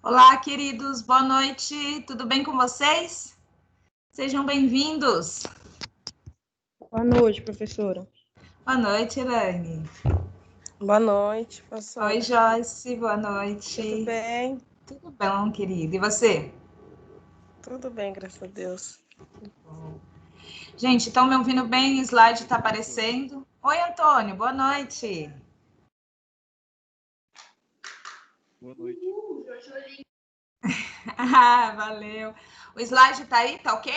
Olá, queridos, boa noite, tudo bem com vocês? Sejam bem-vindos. Boa noite, professora. Boa noite, Elaine. Boa noite, professora. Oi, Joyce, boa noite. Tudo bem? Tudo bom, querida, e você? Tudo bem, graças a Deus. Gente, estão me ouvindo bem? O slide está aparecendo? Oi, Antônio, boa noite. Boa noite. Valeu. O slide está aí, tá ok?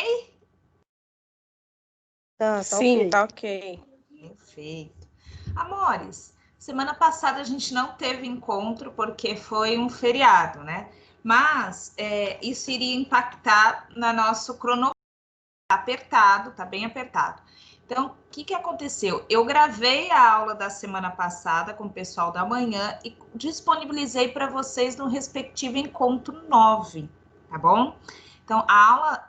Sim, ok. Tá ok. Perfeito. Amores, semana passada a gente não teve encontro porque foi um feriado, né? Mas isso iria impactar no nosso cronograma. Tá apertado, tá bem apertado. Então, o que aconteceu? Eu gravei a aula da semana passada com o pessoal da manhã e disponibilizei para vocês no respectivo encontro 9, tá bom? Então, a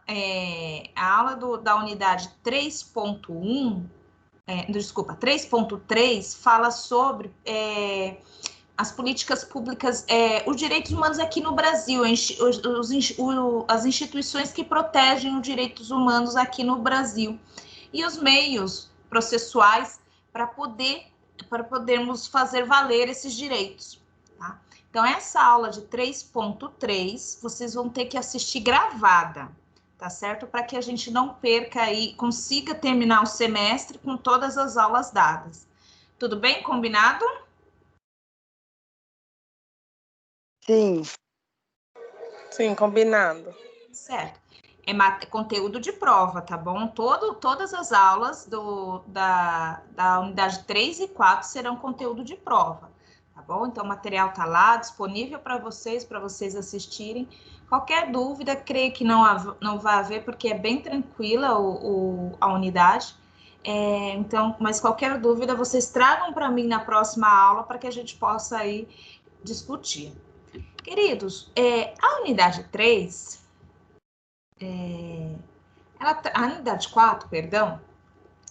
aula da unidade 3.1, 3.3 fala sobre as políticas públicas, os direitos humanos aqui no Brasil, as instituições que protegem os direitos humanos aqui no Brasil e os meios processuais para podermos fazer valer esses direitos. Tá? Então, essa aula de 3.3, vocês vão ter que assistir gravada, tá certo? Para que a gente não perca aí, consiga terminar o semestre com todas as aulas dadas. Tudo bem? Combinado? Sim. Sim, combinado. Certo. É conteúdo de prova, tá bom? Todas as aulas da unidade 3 e 4 serão conteúdo de prova, tá bom? Então, o material tá lá, disponível para vocês assistirem. Qualquer dúvida, creio que não vai haver, porque é bem tranquila a unidade. Então, mas qualquer dúvida, vocês tragam para mim na próxima aula, para que a gente possa aí discutir. Queridos, a unidade 3... a unidade 4, perdão,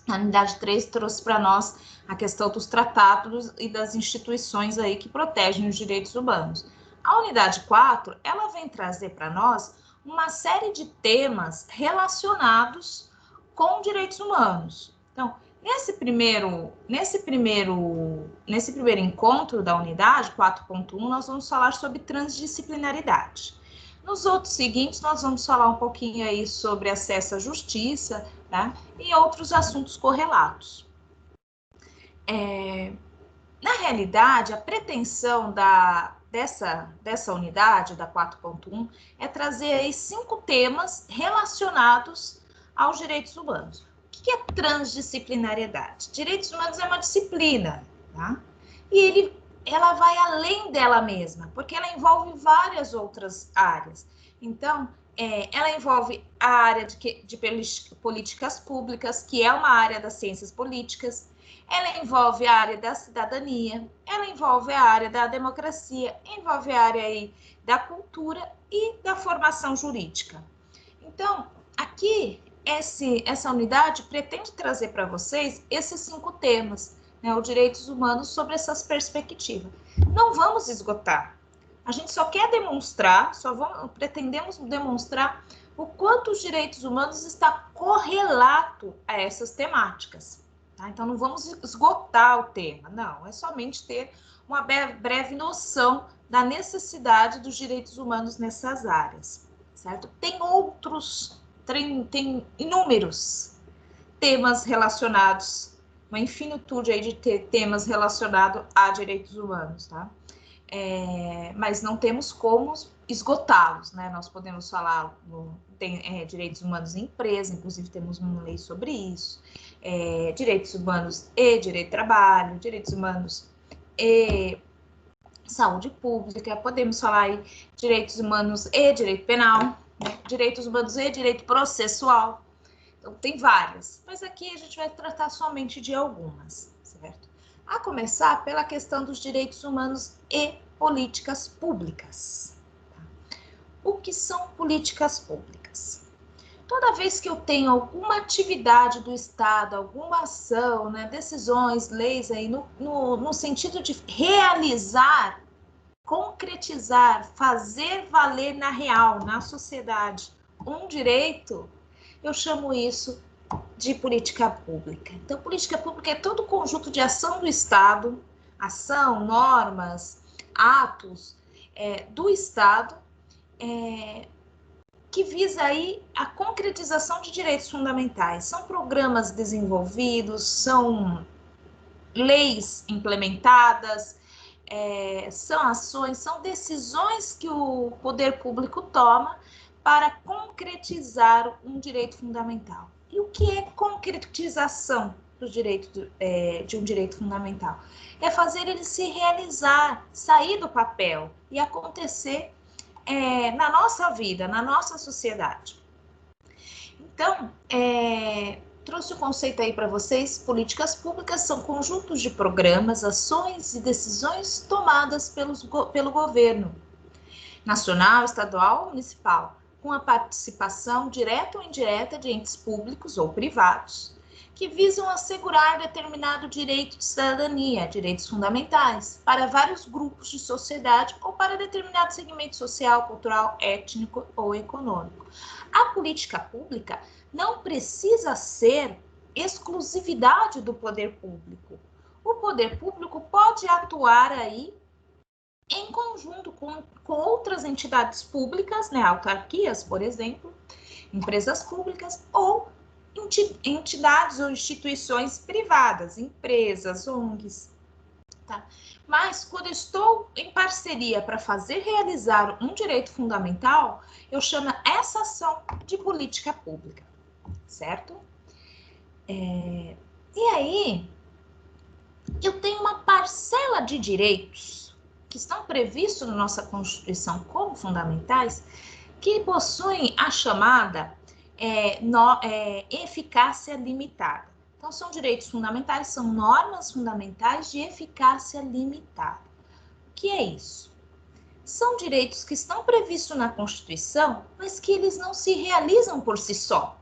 a unidade 3 trouxe para nós a questão dos tratados e das instituições aí que protegem os direitos humanos. A unidade 4, ela vem trazer para nós uma série de temas relacionados com direitos humanos. Então, nesse primeiro encontro da unidade 4.1, nós vamos falar sobre transdisciplinaridade. Nos outros seguintes, nós vamos falar um pouquinho aí sobre acesso à justiça, tá? E outros assuntos correlatos. Na realidade, a pretensão dessa unidade, da 4.1, é trazer aí 5 temas relacionados aos direitos humanos. O que é transdisciplinariedade? Direitos humanos é uma disciplina, tá? E ela vai além dela mesma, porque ela envolve várias outras áreas. Então, ela envolve a área de políticas públicas, que é uma área das ciências políticas, ela envolve a área da cidadania, ela envolve a área da democracia, envolve a área aí da cultura e da formação jurídica. Então, aqui, essa unidade pretende trazer para vocês esses 5 temas, né, os direitos humanos sob essas perspectivas. Não vamos esgotar. A gente só quer demonstrar, pretendemos demonstrar o quanto os direitos humanos está correlato a essas temáticas. Tá? Então, não vamos esgotar o tema, não. É somente ter uma breve noção da necessidade dos direitos humanos nessas áreas, certo? Tem inúmeros temas relacionados, uma infinitude aí de temas relacionados a direitos humanos, tá? Mas não temos como esgotá-los, né? Nós podemos falar, tem direitos humanos em empresa, inclusive temos uma lei sobre isso, direitos humanos e direito de trabalho, direitos humanos e saúde pública, podemos falar aí direitos humanos e direito penal, né? Direitos humanos e direito processual. Então, tem várias, mas aqui a gente vai tratar somente de algumas, certo? A começar pela questão dos direitos humanos e políticas públicas. O que são políticas públicas? Toda vez que eu tenho alguma atividade do Estado, alguma ação, né, decisões, leis aí no sentido de realizar concretizar, fazer valer na real, na sociedade, um direito, eu chamo isso de política pública. Então, política pública é todo o conjunto de ação do Estado, ação, normas, atos do Estado, que visa aí a concretização de direitos fundamentais. São programas desenvolvidos, são leis implementadas, são ações, são decisões que o poder público toma para concretizar um direito fundamental. E o que é concretização do direito, de um direito fundamental? É fazer ele se realizar, sair do papel e acontecer na nossa vida, na nossa sociedade. Então, trouxe o conceito aí para vocês. Políticas públicas são conjuntos de programas, ações e decisões tomadas pelo governo nacional, estadual ou municipal, com a participação direta ou indireta de entes públicos ou privados, que visam assegurar determinado direito de cidadania, direitos fundamentais, para vários grupos de sociedade ou para determinado segmento social, cultural, étnico ou econômico. A política pública não precisa ser exclusividade do poder público. O poder público pode atuar aí em conjunto com outras entidades públicas, né, autarquias, por exemplo, empresas públicas ou entidades ou instituições privadas, empresas, ONGs, tá? Mas quando eu estou em parceria para fazer realizar um direito fundamental, eu chamo essa ação de política pública, certo? E aí, eu tenho uma parcela de direitos que estão previstos na nossa Constituição como fundamentais, que possuem a chamada eficácia limitada. Então, são direitos fundamentais, são normas fundamentais de eficácia limitada. O que é isso? São direitos que estão previstos na Constituição, mas que eles não se realizam por si só.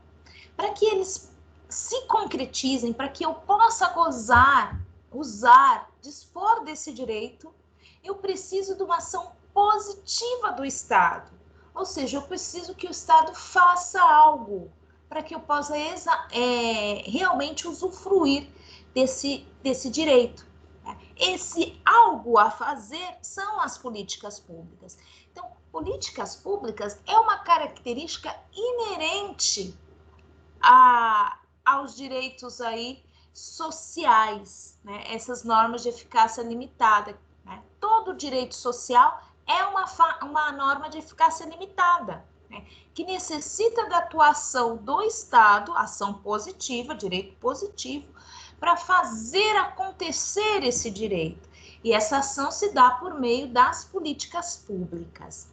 Para que eles se concretizem, para que eu possa gozar, usar, dispor desse direito, eu preciso de uma ação positiva do Estado. Ou seja, eu preciso que o Estado faça algo para que eu possa realmente usufruir desse direito. Esse algo a fazer são as políticas públicas. Então, políticas públicas é uma característica inerente aos direitos aí sociais, né? Essas normas de eficácia limitada, né? Todo direito social é uma norma de eficácia limitada, né? Que necessita da atuação do Estado, ação positiva, direito positivo, para fazer acontecer esse direito. E essa ação se dá por meio das políticas públicas.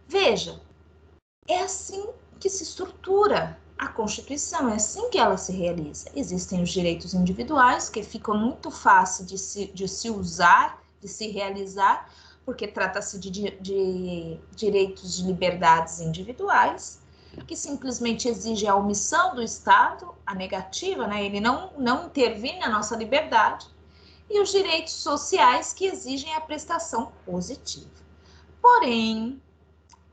Veja, é assim que se estrutura a Constituição, é assim que ela se realiza. Existem os direitos individuais, que ficam muito fácil de se usar, de se realizar, porque trata-se de direitos de liberdades individuais, que simplesmente exige a omissão do Estado, a negativa, né? Ele não intervém na nossa liberdade, e os direitos sociais, que exigem a prestação positiva. Porém,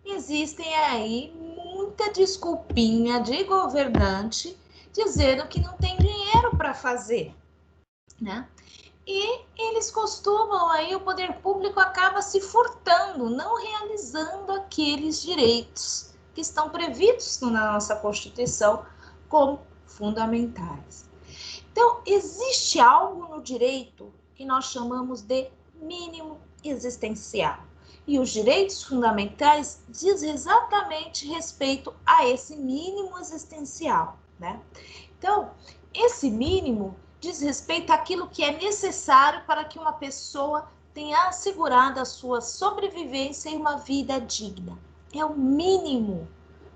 existem aí muita desculpinha de governante dizendo que não tem dinheiro para fazer, né? E eles costumam aí, o poder público acaba se furtando, não realizando aqueles direitos que estão previstos na nossa Constituição como fundamentais. Então, existe algo no direito que nós chamamos de mínimo existencial. E os direitos fundamentais dizem exatamente respeito a esse mínimo existencial, né? Então, esse mínimo diz respeito àquilo que é necessário para que uma pessoa tenha assegurado a sua sobrevivência e uma vida digna. É o mínimo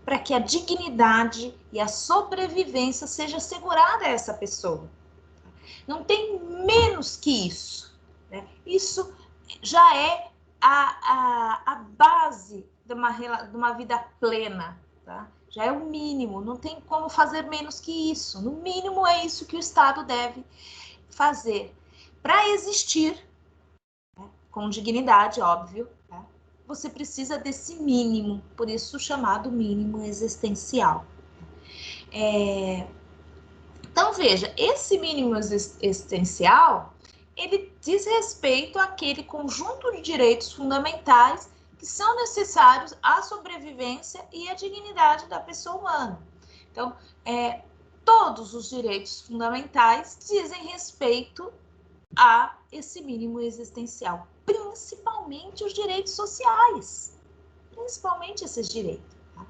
para que a dignidade e a sobrevivência seja assegurada a essa pessoa. Não tem menos que isso, né? Isso já é a base de uma vida plena, tá? Já é o mínimo, não tem como fazer menos que isso. No mínimo é isso que o Estado deve fazer. Para existir, com dignidade, óbvio, né? Você precisa desse mínimo, por isso chamado mínimo existencial. Então, veja, esse mínimo existencial, ele diz respeito àquele conjunto de direitos fundamentais que são necessários à sobrevivência e à dignidade da pessoa humana. Então, todos os direitos fundamentais dizem respeito a esse mínimo existencial, principalmente os direitos sociais, principalmente esses direitos. Tá?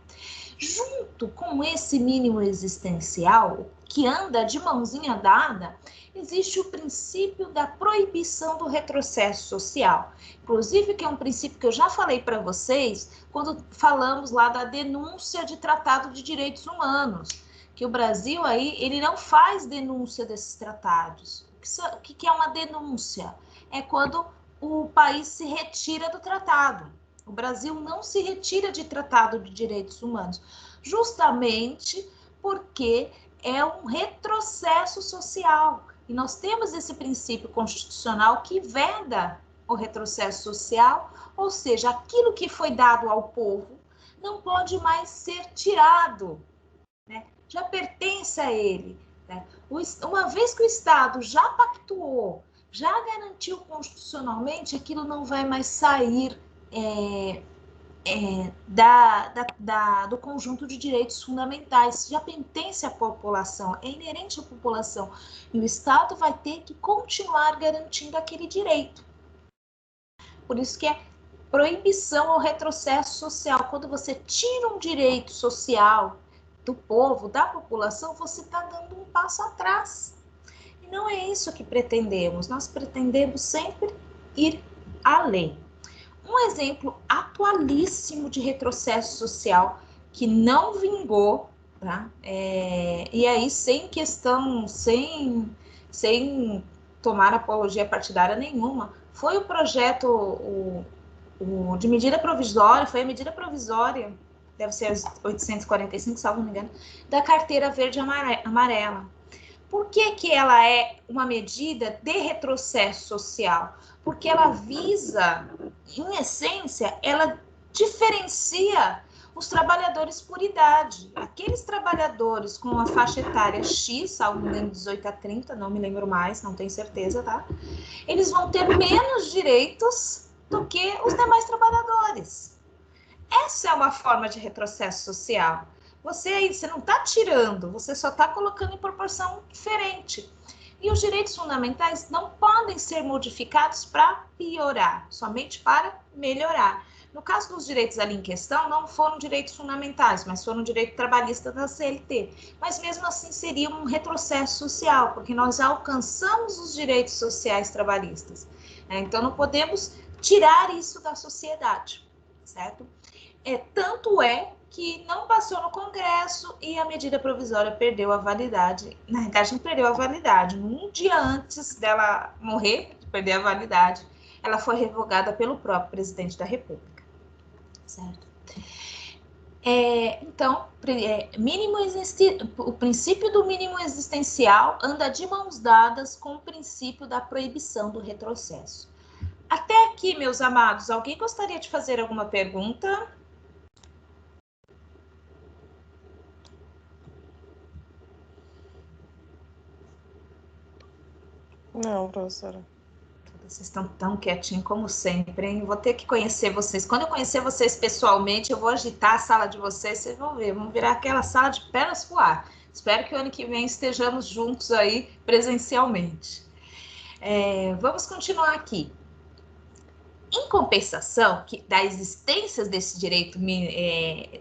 Junto com esse mínimo existencial, que anda de mãozinha dada, existe o princípio da proibição do retrocesso social. Inclusive, que é um princípio que eu já falei para vocês, quando falamos lá da denúncia de tratado de direitos humanos, que o Brasil aí, ele não faz denúncia desses tratados. O que é uma denúncia? É quando o país se retira do tratado. O Brasil não se retira de tratado de direitos humanos, justamente porque é um retrocesso social. E nós temos esse princípio constitucional que veda o retrocesso social, ou seja, aquilo que foi dado ao povo não pode mais ser tirado, né? Já pertence a ele. Né? Uma vez que o Estado já pactuou, já garantiu constitucionalmente, aquilo não vai mais sair do conjunto de direitos fundamentais, já pertence à população, é inerente à população, e o Estado vai ter que continuar garantindo aquele direito. Por isso que é proibição ao retrocesso social. Quando você tira um direito social do povo, da população, você está dando um passo atrás. E não é isso que pretendemos. Nós pretendemos sempre ir além. Um exemplo atualíssimo de retrocesso social que não vingou, tá? E aí sem questão, sem tomar apologia partidária nenhuma, foi o projeto de medida provisória, foi a medida provisória, deve ser 845, salvo não me engano, da carteira verde amarela. Por que ela é uma medida de retrocesso social? Porque ela visa, em essência, ela diferencia os trabalhadores por idade. Aqueles trabalhadores com a faixa etária X, salvo me engano, 18 a 30, não me lembro mais, não tenho certeza, tá? Eles vão ter menos direitos do que os demais trabalhadores. Essa é uma forma de retrocesso social. Você não está tirando, você só está colocando em proporção diferente. E os direitos fundamentais não podem ser modificados para piorar, somente para melhorar. No caso dos direitos ali em questão, não foram direitos fundamentais, mas foram direito trabalhista da CLT. Mas mesmo assim seria um retrocesso social, porque nós alcançamos os direitos sociais trabalhistas. Então não podemos tirar isso da sociedade, certo? Tanto é que não passou no Congresso e a medida provisória perdeu a validade. Na verdade, não perdeu a validade. Um dia antes dela morrer, perder a validade, ela foi revogada pelo próprio presidente da República. Certo? Então, o princípio do mínimo existencial anda de mãos dadas com o princípio da proibição do retrocesso. Até aqui, meus amados, alguém gostaria de fazer alguma pergunta? Não, professora. Vocês estão tão quietinhos como sempre, hein? Vou ter que conhecer vocês. Quando eu conhecer vocês pessoalmente, eu vou agitar a sala de vocês, vocês vão ver. Vamos virar aquela sala de pernas pro ar. Espero que o ano que vem estejamos juntos aí presencialmente. Vamos continuar aqui. Em compensação da existência desse direito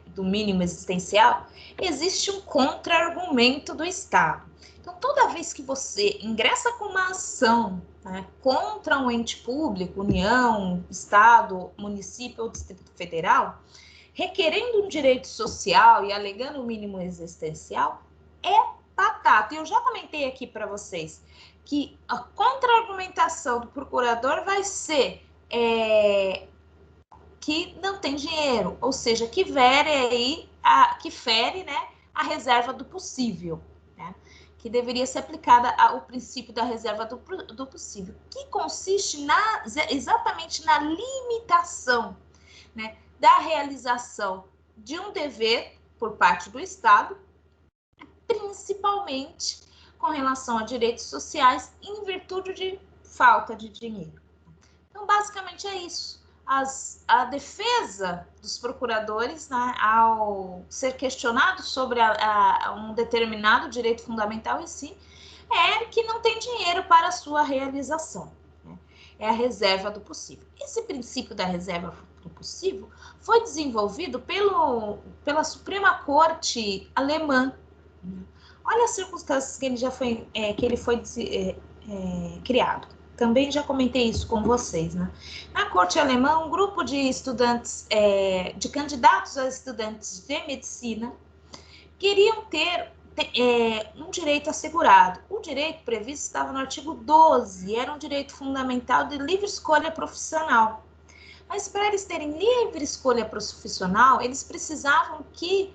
do mínimo existencial, existe um contra-argumento do Estado. Então, toda vez que você ingressa com uma ação, né, contra um ente público, União, Estado, município ou Distrito Federal, requerendo um direito social e alegando o mínimo existencial, é batata. Eu já comentei aqui para vocês que a contra-argumentação do procurador vai ser que não tem dinheiro, ou seja, que fere, né, a reserva do possível, né? que deveria ser aplicada ao princípio da reserva do possível, que consiste exatamente na limitação, né, da realização de um dever por parte do Estado, principalmente com relação a direitos sociais, em virtude de falta de dinheiro. Então, basicamente é isso. A defesa dos procuradores, né, ao ser questionado sobre um determinado direito fundamental em si, é que não tem dinheiro para a sua realização. Né? É a reserva do possível. Esse princípio da reserva do possível foi desenvolvido pela Suprema Corte alemã. Né? Olha as circunstâncias que ele foi criado. Também já comentei isso com vocês, né? Na corte alemã, um grupo de estudantes, de candidatos a estudantes de medicina, queriam ter um direito assegurado. O direito previsto estava no artigo 12, era um direito fundamental de livre escolha profissional. Mas para eles terem livre escolha profissional, eles precisavam que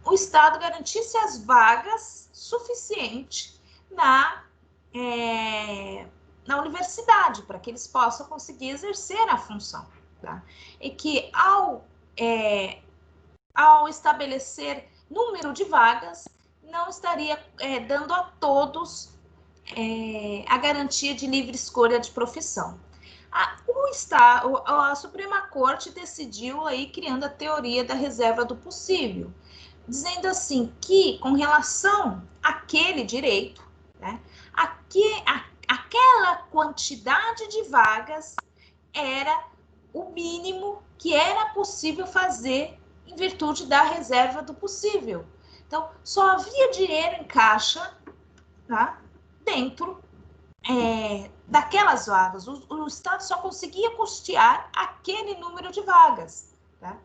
o Estado garantisse as vagas suficientes na universidade, para que eles possam conseguir exercer a função. Tá? E que ao estabelecer número de vagas, não estaria dando a todos a garantia de livre escolha de profissão. A Suprema Corte decidiu aí, criando a teoria da reserva do possível, dizendo assim que, com relação àquele direito, né, aquela quantidade de vagas era o mínimo que era possível fazer em virtude da reserva do possível. Então, só havia dinheiro em caixa, tá, dentro daquelas vagas. O Estado só conseguia custear aquele número de vagas. Tá?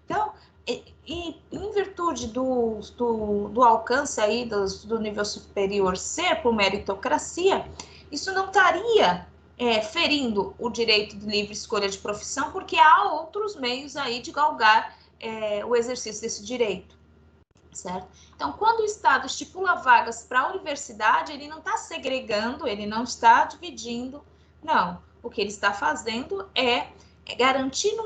Então, em virtude do alcance aí do nível superior ser por meritocracia, isso não estaria ferindo o direito de livre escolha de profissão, porque há outros meios aí de galgar o exercício desse direito, certo? Então, quando o Estado estipula vagas para a universidade, ele não está segregando, ele não está dividindo, não. O que ele está fazendo é garantindo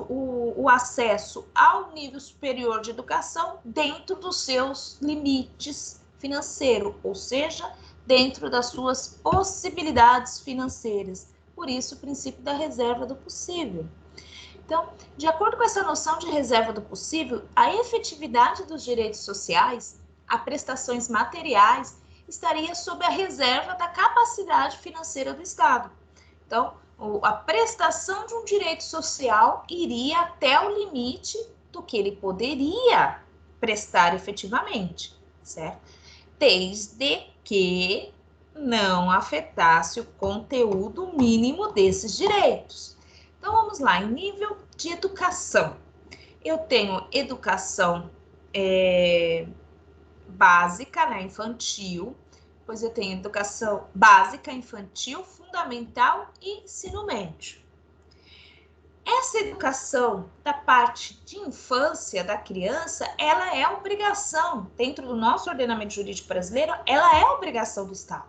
o acesso ao nível superior de educação dentro dos seus limites financeiros, ou seja, dentro das suas possibilidades financeiras. Por isso, o princípio da reserva do possível. Então, de acordo com essa noção de reserva do possível, a efetividade dos direitos sociais, as prestações materiais, estaria sob a reserva da capacidade financeira do Estado. Então, a prestação de um direito social iria até o limite do que ele poderia prestar efetivamente, certo? Desde que não afetasse o conteúdo mínimo desses direitos. Então, vamos lá, em nível de educação. Eu tenho educação básica, né, infantil, depois eu tenho educação básica, infantil, fundamental e ensino médio. Essa educação da parte de infância da criança, ela é obrigação, dentro do nosso ordenamento jurídico brasileiro, ela é obrigação do Estado,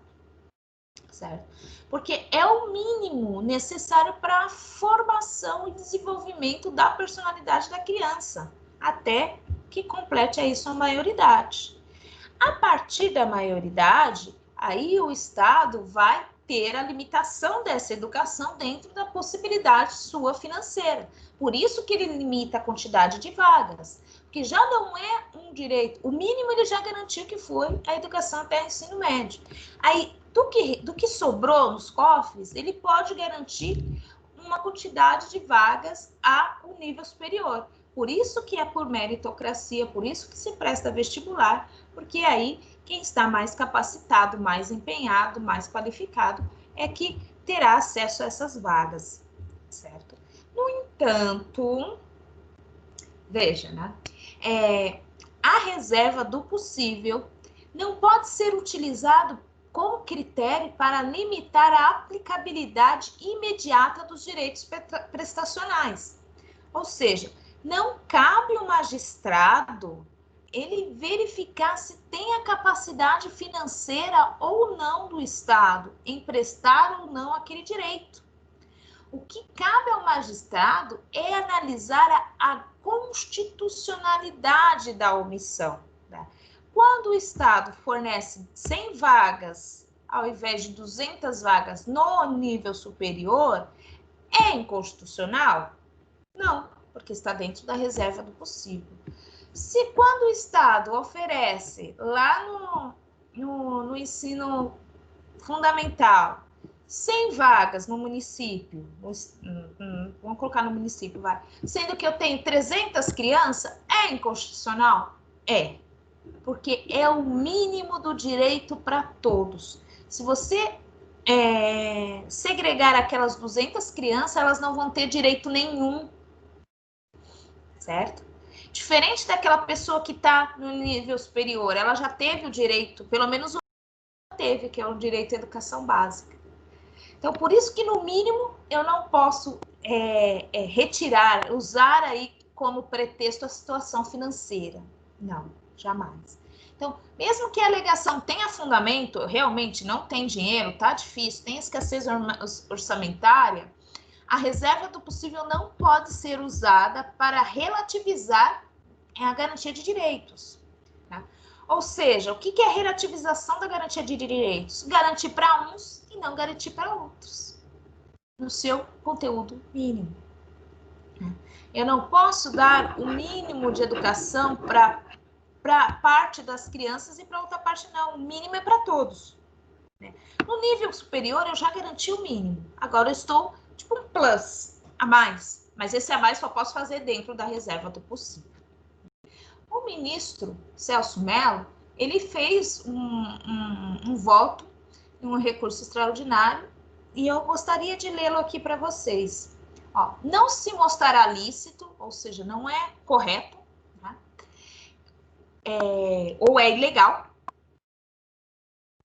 certo? Porque é o mínimo necessário para a formação e desenvolvimento da personalidade da criança, até que complete aí sua maioridade. A partir da maioridade, aí o Estado vai ter a limitação dessa educação dentro da possibilidade sua financeira. Por isso que ele limita a quantidade de vagas, porque já não é um direito, o mínimo ele já garantiu que foi a educação até o ensino médio. Aí, do que sobrou nos cofres, ele pode garantir uma quantidade de vagas ao nível superior. Por isso que é por meritocracia, por isso que se presta vestibular, porque aí quem está mais capacitado, mais empenhado, mais qualificado, é que terá acesso a essas vagas, certo? No entanto, veja, né? A reserva do possível não pode ser utilizado como critério para limitar a aplicabilidade imediata dos direitos prestacionais. Ou seja, não cabe o magistrado ele verificar se tem a capacidade financeira ou não do Estado em prestar ou não aquele direito. O que cabe ao magistrado é analisar a constitucionalidade da omissão. Né? Quando o Estado fornece 100 vagas ao invés de 200 vagas no nível superior, é inconstitucional? Não, porque está dentro da reserva do possível. Se quando o Estado oferece lá no ensino fundamental 100 vagas no município, vamos colocar no município, vai, sendo que eu tenho 300 crianças, é inconstitucional? É, porque é o mínimo do direito para todos. Se você segregar aquelas 200 crianças, elas não vão ter direito nenhum, certo? Diferente daquela pessoa que está no nível superior, ela já teve o direito, pelo menos teve, que é o direito à educação básica. Então, por isso que, no mínimo, eu não posso retirar, usar aí como pretexto a situação financeira. Não, jamais. Então, mesmo que a alegação tenha fundamento, realmente não tem dinheiro, tá difícil, tem escassez orçamentária, a reserva do possível não pode ser usada para relativizar a garantia de direitos. Tá? Ou seja, o que é a relativização da garantia de direitos? Garantir para uns e não garantir para outros, no seu conteúdo mínimo. Eu não posso dar o mínimo de educação para parte das crianças e para outra parte não. O mínimo é para todos. No nível superior, eu já garanti o mínimo. Agora eu estou tipo um plus, a mais. Mas esse a mais só posso fazer dentro da reserva do possível. O ministro Celso Mello, ele fez um voto em um recurso extraordinário e eu gostaria de lê-lo aqui para vocês. Ó, não se mostrará lícito, ou seja, não é correto, né? Ou é ilegal,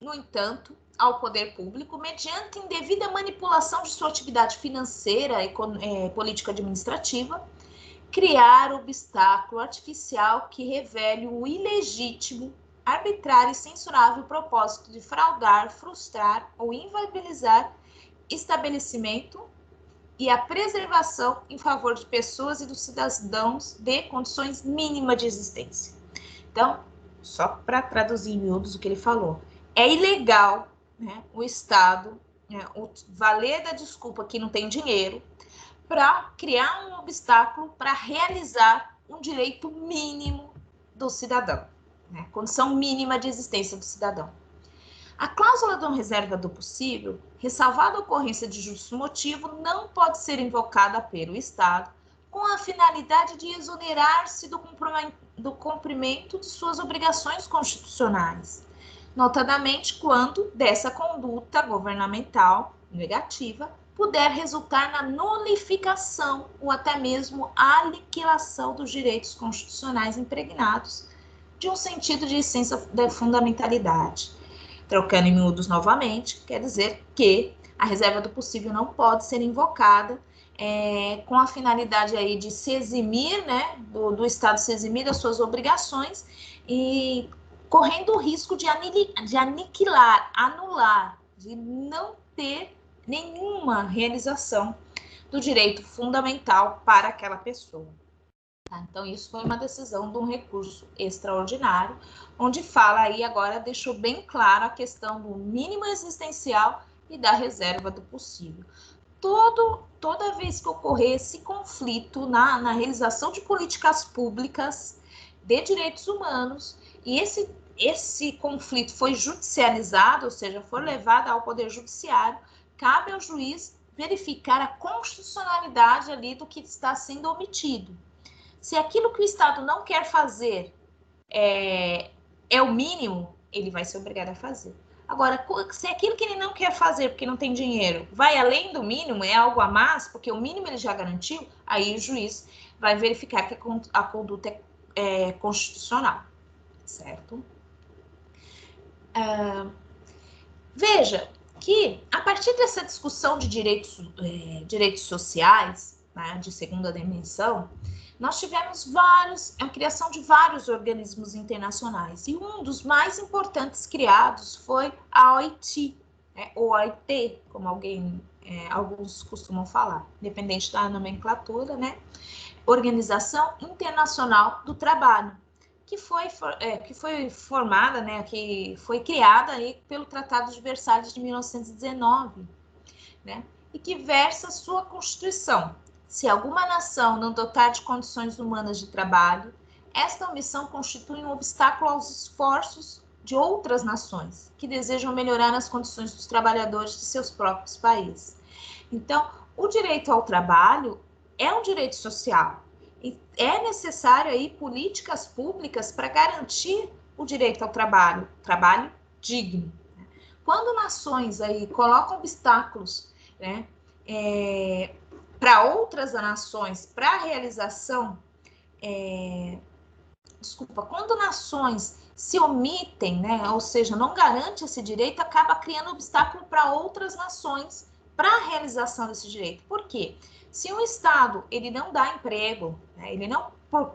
no entanto, ao poder público, mediante indevida manipulação de sua atividade financeira e político-administrativa, criar obstáculo artificial que revele o ilegítimo, arbitrário e censurável propósito de fraudar, frustrar ou inviabilizar estabelecimento e a preservação em favor de pessoas e dos cidadãos de condições mínimas de existência. Então, só para traduzir em miúdos o que ele falou, é ilegal, né, o Estado valer da desculpa que não tem dinheiro para criar um obstáculo para realizar um direito mínimo do cidadão, né, condição mínima de existência do cidadão. A cláusula da reserva do possível, ressalvada a ocorrência de justo motivo, não pode ser invocada pelo Estado com a finalidade de exonerar-se do cumprimento de suas obrigações constitucionais, notadamente quando dessa conduta governamental negativa puder resultar na nulificação ou até mesmo a aniquilação dos direitos constitucionais impregnados de um sentido de essência da fundamentalidade. Trocando em miúdos novamente, quer dizer que a reserva do possível não pode ser invocada com a finalidade aí de se eximir, né, do Estado se eximir das suas obrigações e correndo o risco de aniquilar, anular, de não ter nenhuma realização do direito fundamental para aquela pessoa. Tá? Então, isso foi uma decisão de um recurso extraordinário, onde fala aí agora, deixou bem claro a questão do mínimo existencial e da reserva do possível. Toda vez que ocorrer esse conflito na realização de políticas públicas de direitos humanos, e esse conflito foi judicializado, ou seja, foi levado ao Poder Judiciário, cabe ao juiz verificar a constitucionalidade ali do que está sendo omitido. Se aquilo que o Estado não quer fazer é o mínimo, ele vai ser obrigado a fazer. Agora, se aquilo que ele não quer fazer porque não tem dinheiro vai além do mínimo, é algo a mais, porque o mínimo ele já garantiu, aí o juiz vai verificar que a conduta é constitucional, certo? Veja que, a partir dessa discussão de direitos sociais, né, de segunda dimensão, nós tivemos a criação de vários organismos internacionais, e um dos mais importantes criados foi a OIT, ou OIT, como alguns costumam falar, independente da nomenclatura, né? Organização Internacional do Trabalho, que foi formada, né, que foi criada aí pelo Tratado de Versalhes de 1919, né, e que versa sua Constituição. Se alguma nação não dotar de condições humanas de trabalho, esta omissão constitui um obstáculo aos esforços de outras nações que desejam melhorar as condições dos trabalhadores de seus próprios países. Então, o direito ao trabalho é um direito social e é necessário aí políticas públicas para garantir o direito ao trabalho digno. Quando nações aí colocam obstáculos, né, para outras nações, para a realização, quando nações se omitem, né, ou seja, não garante esse direito, acaba criando obstáculo para outras nações para a realização desse direito. Por quê? Se um Estado ele não dá emprego, né, ele não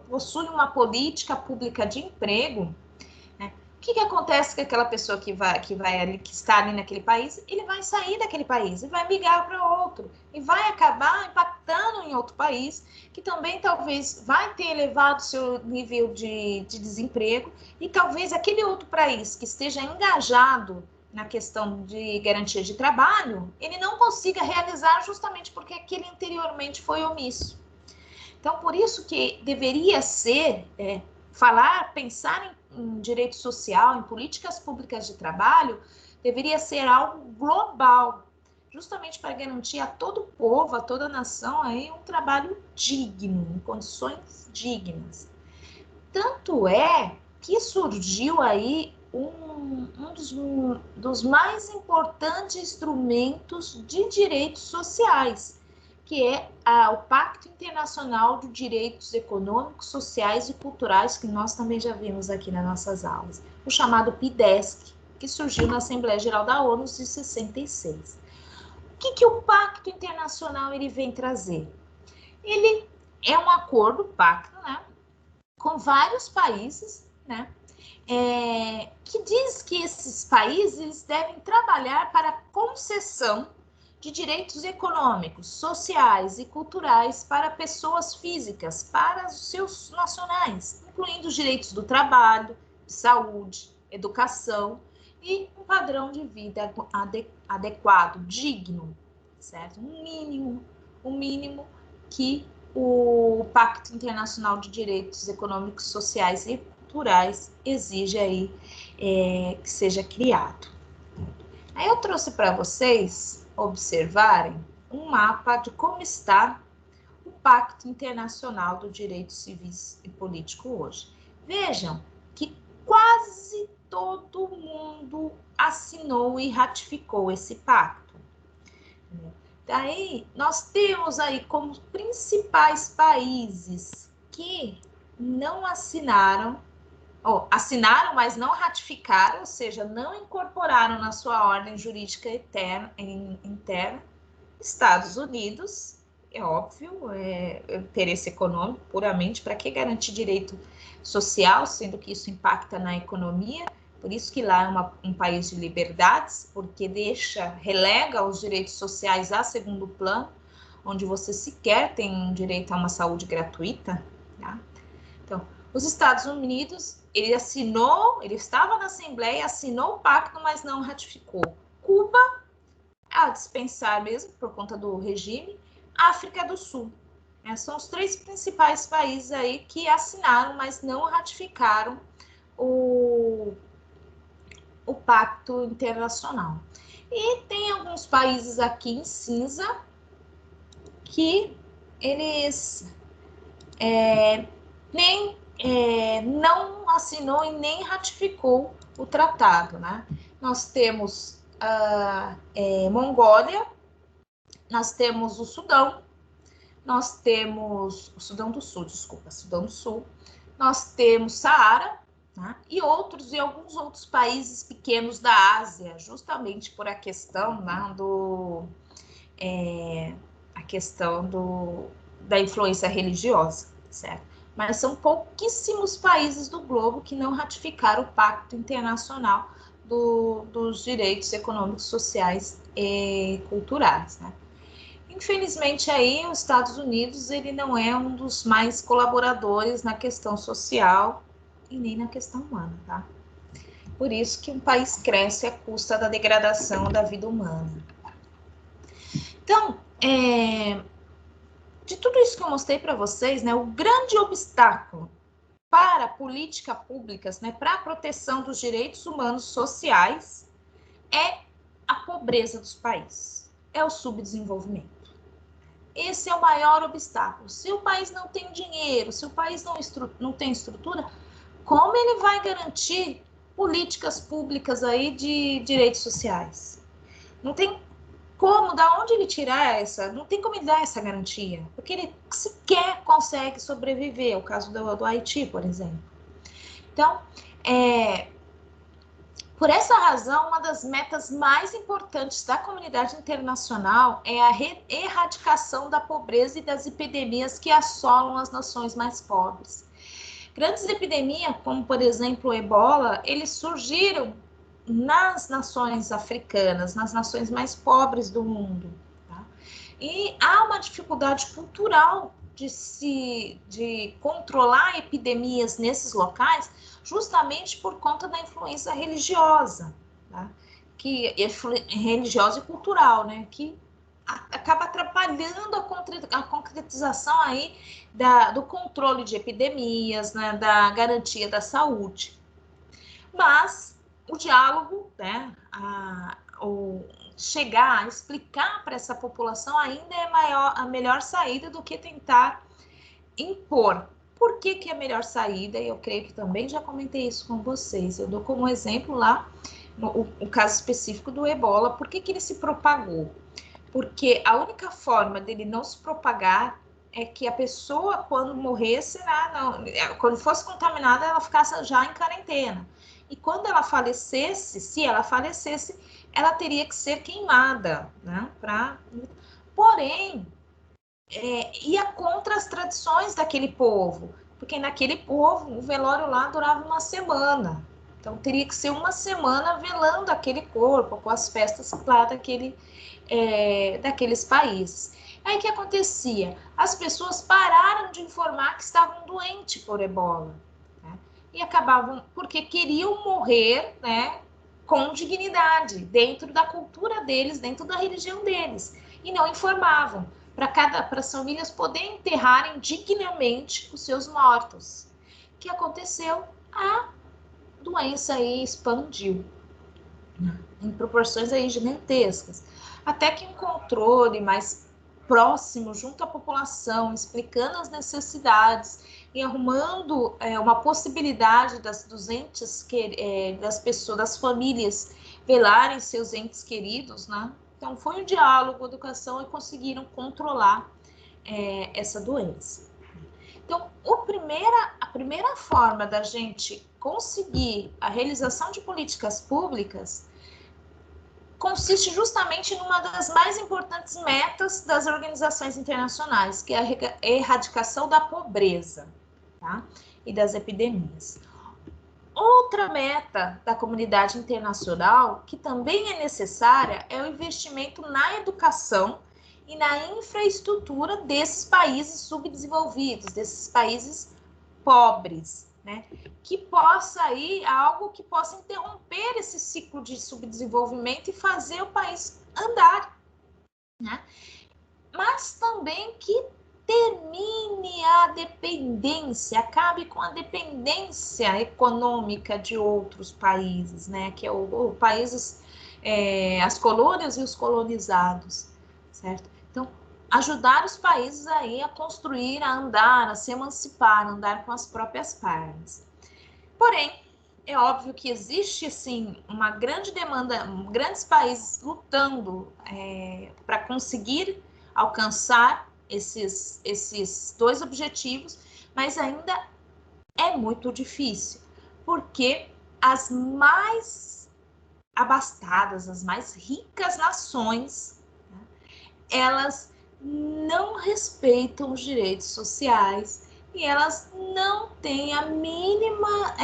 possui uma política pública de emprego, né, o que acontece com aquela pessoa que está ali naquele país? Ele vai sair daquele país e vai migrar para outro e vai acabar impactando em outro país que também talvez vai ter elevado seu nível de desemprego, e talvez aquele outro país que esteja engajado na questão de garantia de trabalho, ele não consiga realizar justamente porque aquele anteriormente foi omisso. Então, por isso que deveria ser, pensar em direito social, em políticas públicas de trabalho, deveria ser algo global, justamente para garantir a todo povo, a toda nação, aí, um trabalho digno, em condições dignas. Tanto é que surgiu aí um dos mais importantes instrumentos de direitos sociais, que é o Pacto Internacional de Direitos Econômicos, Sociais e Culturais, que nós também já vimos aqui nas nossas aulas, o chamado PIDESC, que surgiu na Assembleia Geral da ONU em 66. O que o Pacto Internacional ele vem trazer? Ele é um acordo, pacto, né, com vários países, né, que diz que esses países devem trabalhar para a concessão de direitos econômicos, sociais e culturais para pessoas físicas, para os seus nacionais, incluindo os direitos do trabalho, de saúde, educação e um padrão de vida adequado, digno, certo? Um mínimo que o Pacto Internacional de Direitos Econômicos, Sociais e Culturais exige aí que seja criado. Aí eu trouxe para vocês observarem um mapa de como está o Pacto Internacional do Direito Civil e Político hoje. Vejam que quase todo mundo assinou e ratificou esse pacto. Daí, nós temos aí como principais países que não assinaram, assinaram, mas não ratificaram, ou seja, não incorporaram na sua ordem jurídica interna, Estados Unidos, é óbvio, interesse econômico puramente, para que garantir direito social, sendo que isso impacta na economia. Por isso que lá é um país de liberdades, porque relega os direitos sociais a segundo plano, onde você sequer tem direito a uma saúde gratuita. Tá? Então, os Estados Unidos, ele estava na Assembleia, assinou o pacto, mas não ratificou. Cuba, a dispensar mesmo, por conta do regime. África do Sul. São os 3 principais países aí que assinaram, mas não ratificaram o Pacto Internacional. E tem alguns países aqui em cinza que eles não assinou e nem ratificou o tratado, né? Nós temos Mongólia, nós temos o Sudão, nós temos o Sudão do Sul, nós temos Saara, né? E alguns outros países pequenos da Ásia, justamente por a questão, né, da influência religiosa. certo? Mas são pouquíssimos países do globo que não ratificaram o Pacto Internacional dos Direitos Econômicos, Sociais e Culturais, né? Infelizmente, aí, os Estados Unidos, ele não é um dos mais colaboradores na questão social e nem na questão humana, tá? Por isso que um país cresce à custa da degradação da vida humana. Então, de tudo isso que eu mostrei para vocês, né, o grande obstáculo para políticas públicas, né, para a proteção dos direitos humanos sociais é a pobreza dos países, é o subdesenvolvimento. Esse é o maior obstáculo. Se o país não tem dinheiro, se o país não tem estrutura, como ele vai garantir políticas públicas aí de direitos sociais? Não tem como, da onde ele tirar essa, não tem como ele dar essa garantia, porque ele sequer consegue sobreviver, o caso do Haiti, por exemplo. Então, por essa razão, uma das metas mais importantes da comunidade internacional é a erradicação da pobreza e das epidemias que assolam as nações mais pobres. Grandes epidemias, como por exemplo o Ebola, eles surgiram nas nações africanas, nas nações mais pobres do mundo. Tá? E há uma dificuldade cultural de controlar epidemias nesses locais, justamente por conta da influência religiosa, tá? Religiosa e cultural, né? Que acaba atrapalhando a concretização aí do controle de epidemias, né? Da garantia da saúde. Mas o diálogo, né? Chegar a explicar para essa população ainda é a melhor saída do que tentar impor. Por que é a melhor saída? E eu creio que também já comentei isso com vocês. Eu dou como exemplo lá o caso específico do Ebola. Por que ele se propagou? Porque a única forma dele não se propagar é que a pessoa, quando morresse, quando fosse contaminada, ela ficasse já em quarentena. E quando ela falecesse, se ela falecesse, ela teria que ser queimada, né? Porém, ia contra as tradições daquele povo, porque naquele povo o velório lá durava uma semana. Então teria que ser uma semana velando aquele corpo, com as festas lá daqueles países. Aí o que acontecia? As pessoas pararam de informar que estavam doentes por ebola, né? E acabavam, porque queriam morrer, né, com dignidade, dentro da cultura deles, dentro da religião deles, e não informavam, para as famílias poderem enterrarem dignamente os seus mortos. O que aconteceu? A doença aí expandiu, né, em proporções aí gigantescas, até que um controle mais próximo junto à população, explicando as necessidades e arrumando uma possibilidade dos entes, das pessoas, das famílias velarem seus entes queridos, né? Então foi um diálogo, educação, e conseguiram controlar essa doença. Então, a primeira forma da gente conseguir a realização de políticas públicas consiste justamente numa das mais importantes metas das organizações internacionais, que é a erradicação da pobreza, tá? E das epidemias. Outra meta da comunidade internacional, que também é necessária, é o investimento na educação e na infraestrutura desses países subdesenvolvidos, desses países pobres, né? Que possa ir algo que possa interromper esse ciclo de subdesenvolvimento e fazer o país andar, né? Mas também que termine a dependência, acabe com a dependência econômica de outros países, né? Que é o países, as colônias e os colonizados, certo? Então, ajudar os países aí a construir, a andar, a se emancipar, a andar com as próprias pernas. Porém, é óbvio que existe, assim, uma grande demanda, grandes países lutando para conseguir alcançar esses dois objetivos, mas ainda é muito difícil, porque as mais abastadas, as mais ricas nações, né, elas não respeitam os direitos sociais, e elas não têm a mínima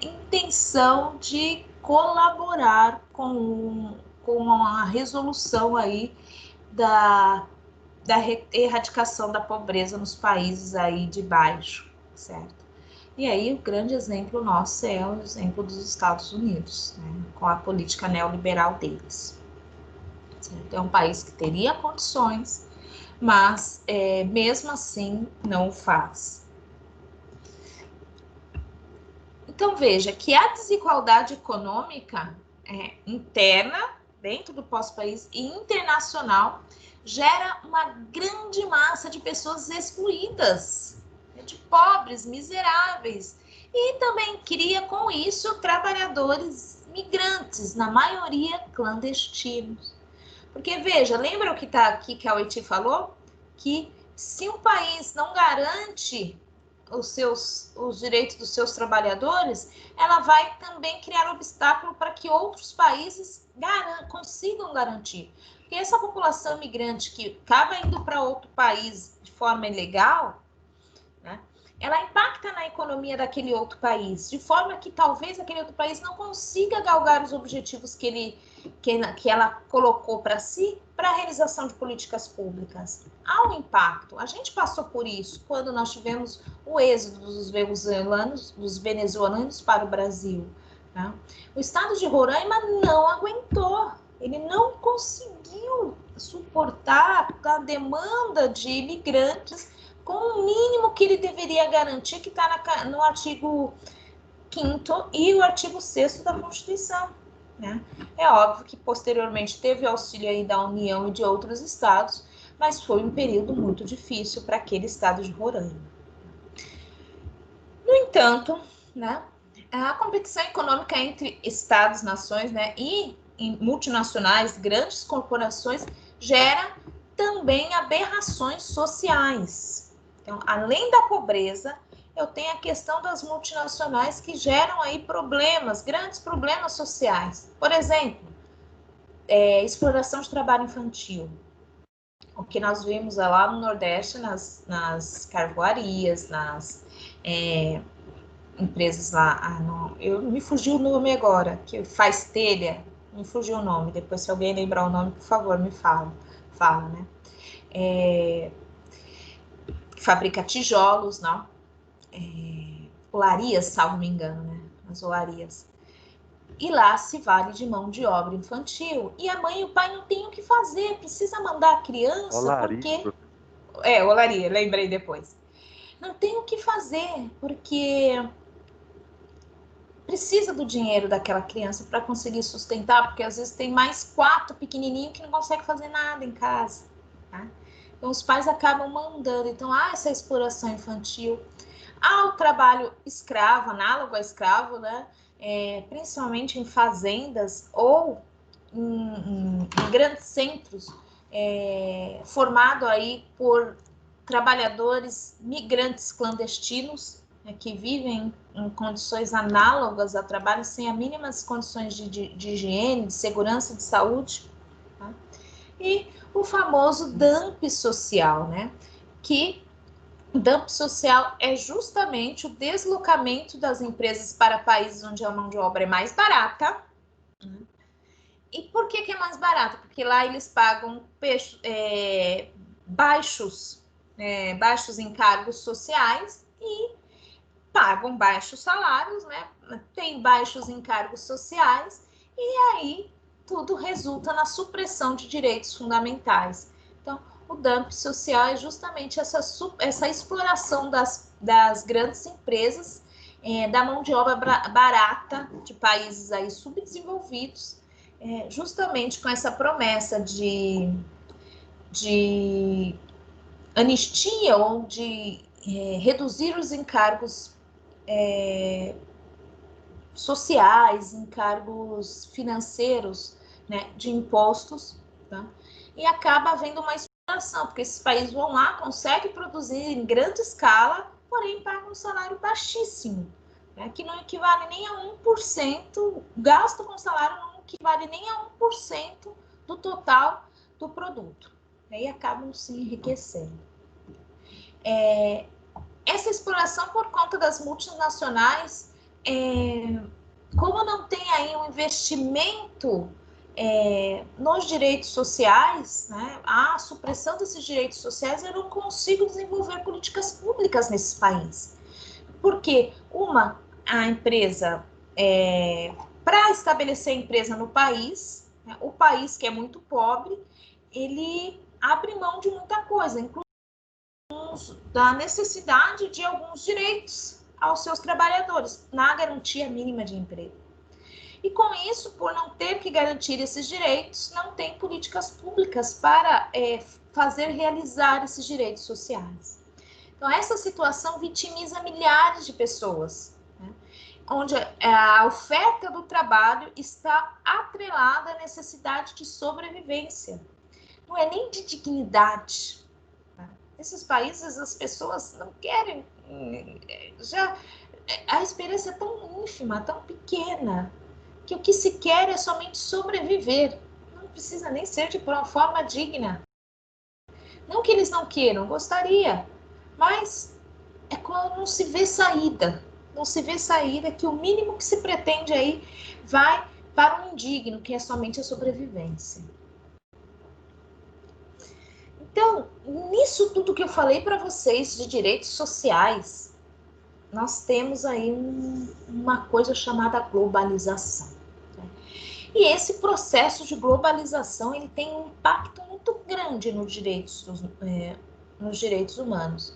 intenção de colaborar com a resolução aí da erradicação da pobreza nos países aí de baixo, certo? E aí o grande exemplo nosso é o exemplo dos Estados Unidos, né, com a política neoliberal deles. Certo? É um país que teria condições, mas mesmo assim não o faz. Então veja que a desigualdade econômica interna, dentro do pós-país, e internacional, gera uma grande massa de pessoas excluídas, de pobres, miseráveis, e também cria com isso trabalhadores migrantes, na maioria clandestinos. Porque veja, lembra o que está aqui que a Oiti falou? Que se um país não garante os direitos dos seus trabalhadores, ela vai também criar obstáculo para que outros países consigam garantir. Porque essa população imigrante que acaba indo para outro país de forma ilegal, né, ela impacta na economia daquele outro país, de forma que talvez aquele outro país não consiga galgar os objetivos que ela colocou para si para a realização de políticas públicas. Há um impacto. A gente passou por isso quando nós tivemos o êxodo dos venezuelanos para o Brasil. Tá? O estado de Roraima não aguentou. Ele não conseguiu suportar a demanda de imigrantes com o mínimo que ele deveria garantir, que está no artigo 5º e o artigo 6º da Constituição. Né? É óbvio que posteriormente teve auxílio aí da União e de outros estados, mas foi um período muito difícil para aquele estado de Roraima. No entanto, né, a competição econômica entre estados, nações, né, e multinacionais, grandes corporações, gera também aberrações sociais. Então, além da pobreza, eu tenho a questão das multinacionais que geram aí problemas, grandes problemas sociais. Por exemplo, exploração de trabalho infantil. O que nós vimos lá no Nordeste, nas carvoarias, nas empresas lá. Me fugiu o nome agora, que faz telha. Me fugiu o nome. Depois, se alguém lembrar o nome, por favor, me fala, né? Fabrica tijolos, não? Olarias, salvo me engano, né? As olarias. E lá se vale de mão de obra infantil. E a mãe e o pai não têm o que fazer, precisa mandar a criança, Olaria. porque... olaria, lembrei depois. Não tem o que fazer, porque precisa do dinheiro daquela criança para conseguir sustentar, porque às vezes tem mais 4 pequenininhos que não conseguem fazer nada em casa. Tá? Então os pais acabam mandando. Então há essa exploração infantil. Há o trabalho escravo, análogo a escravo, né? Principalmente em fazendas ou em grandes centros, formado aí por trabalhadores migrantes clandestinos, né, que vivem em condições análogas a trabalho, sem as mínimas condições de higiene, de segurança, de saúde. Tá? E o famoso dump social, né? Que o dump social é justamente o deslocamento das empresas para países onde a mão de obra é mais barata. E por que é mais barata? Porque lá eles pagam baixos encargos sociais e pagam baixos salários, né? Tem baixos encargos sociais e aí tudo resulta na supressão de direitos fundamentais. Então, o dumping social é justamente essa exploração das grandes empresas, da mão de obra barata de países aí subdesenvolvidos, justamente com essa promessa de anistia ou de reduzir os encargos sociais, encargos financeiros, né, de impostos, tá? E acaba havendo uma exploração, porque esses países vão lá, conseguem produzir em grande escala, porém pagam um salário baixíssimo, né, que não equivale nem a 1%, gasto com salário não equivale nem a 1% do total do produto. Aí acabam se enriquecendo. essa exploração por conta das multinacionais, como não tem aí um investimento nos direitos sociais, né, a supressão desses direitos sociais, eu não consigo desenvolver políticas públicas nesse país. Porque a empresa, para estabelecer a empresa no país, né, o país que é muito pobre, ele abre mão de muita coisa, inclusive da necessidade de alguns direitos aos seus trabalhadores, na garantia mínima de emprego. E com isso, por não ter que garantir esses direitos, não tem políticas públicas para fazer realizar esses direitos sociais. Então, essa situação vitimiza milhares de pessoas, né? Onde a oferta do trabalho está atrelada à necessidade de sobrevivência. Não é nem de dignidade. Nesses países, as pessoas não querem. A esperança é tão ínfima, tão pequena, que o que se quer é somente sobreviver. Não precisa nem ser de uma forma digna. Não que eles não queiram, gostaria, mas é quando não se vê saída. Não se vê saída, que o mínimo que se pretende aí vai para um indigno, que é somente a sobrevivência. Então, nisso tudo que eu falei para vocês de direitos sociais, nós temos aí uma coisa chamada globalização. Né? E esse processo de globalização, ele tem um impacto muito grande nos direitos humanos.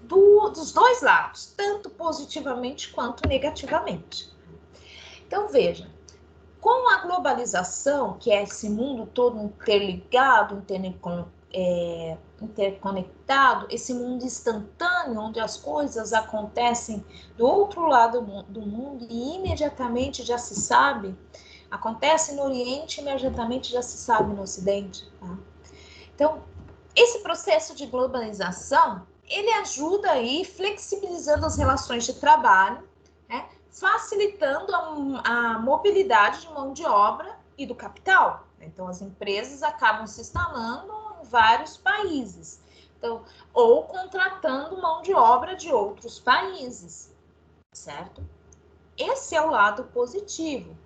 Dos dois lados, tanto positivamente quanto negativamente. Então, veja, com a globalização, que é esse mundo todo interligado, interconectado, esse mundo instantâneo, onde as coisas acontecem do outro lado do mundo e imediatamente já se sabe, acontece no Oriente, imediatamente já se sabe no Ocidente. Tá? Então, esse processo de globalização, ele ajuda aí flexibilizando as relações de trabalho, né, facilitando a mobilidade de mão de obra e do capital. Então, as empresas acabam se instalando em vários países, então, ou contratando mão de obra de outros países, certo? Esse é o lado positivo.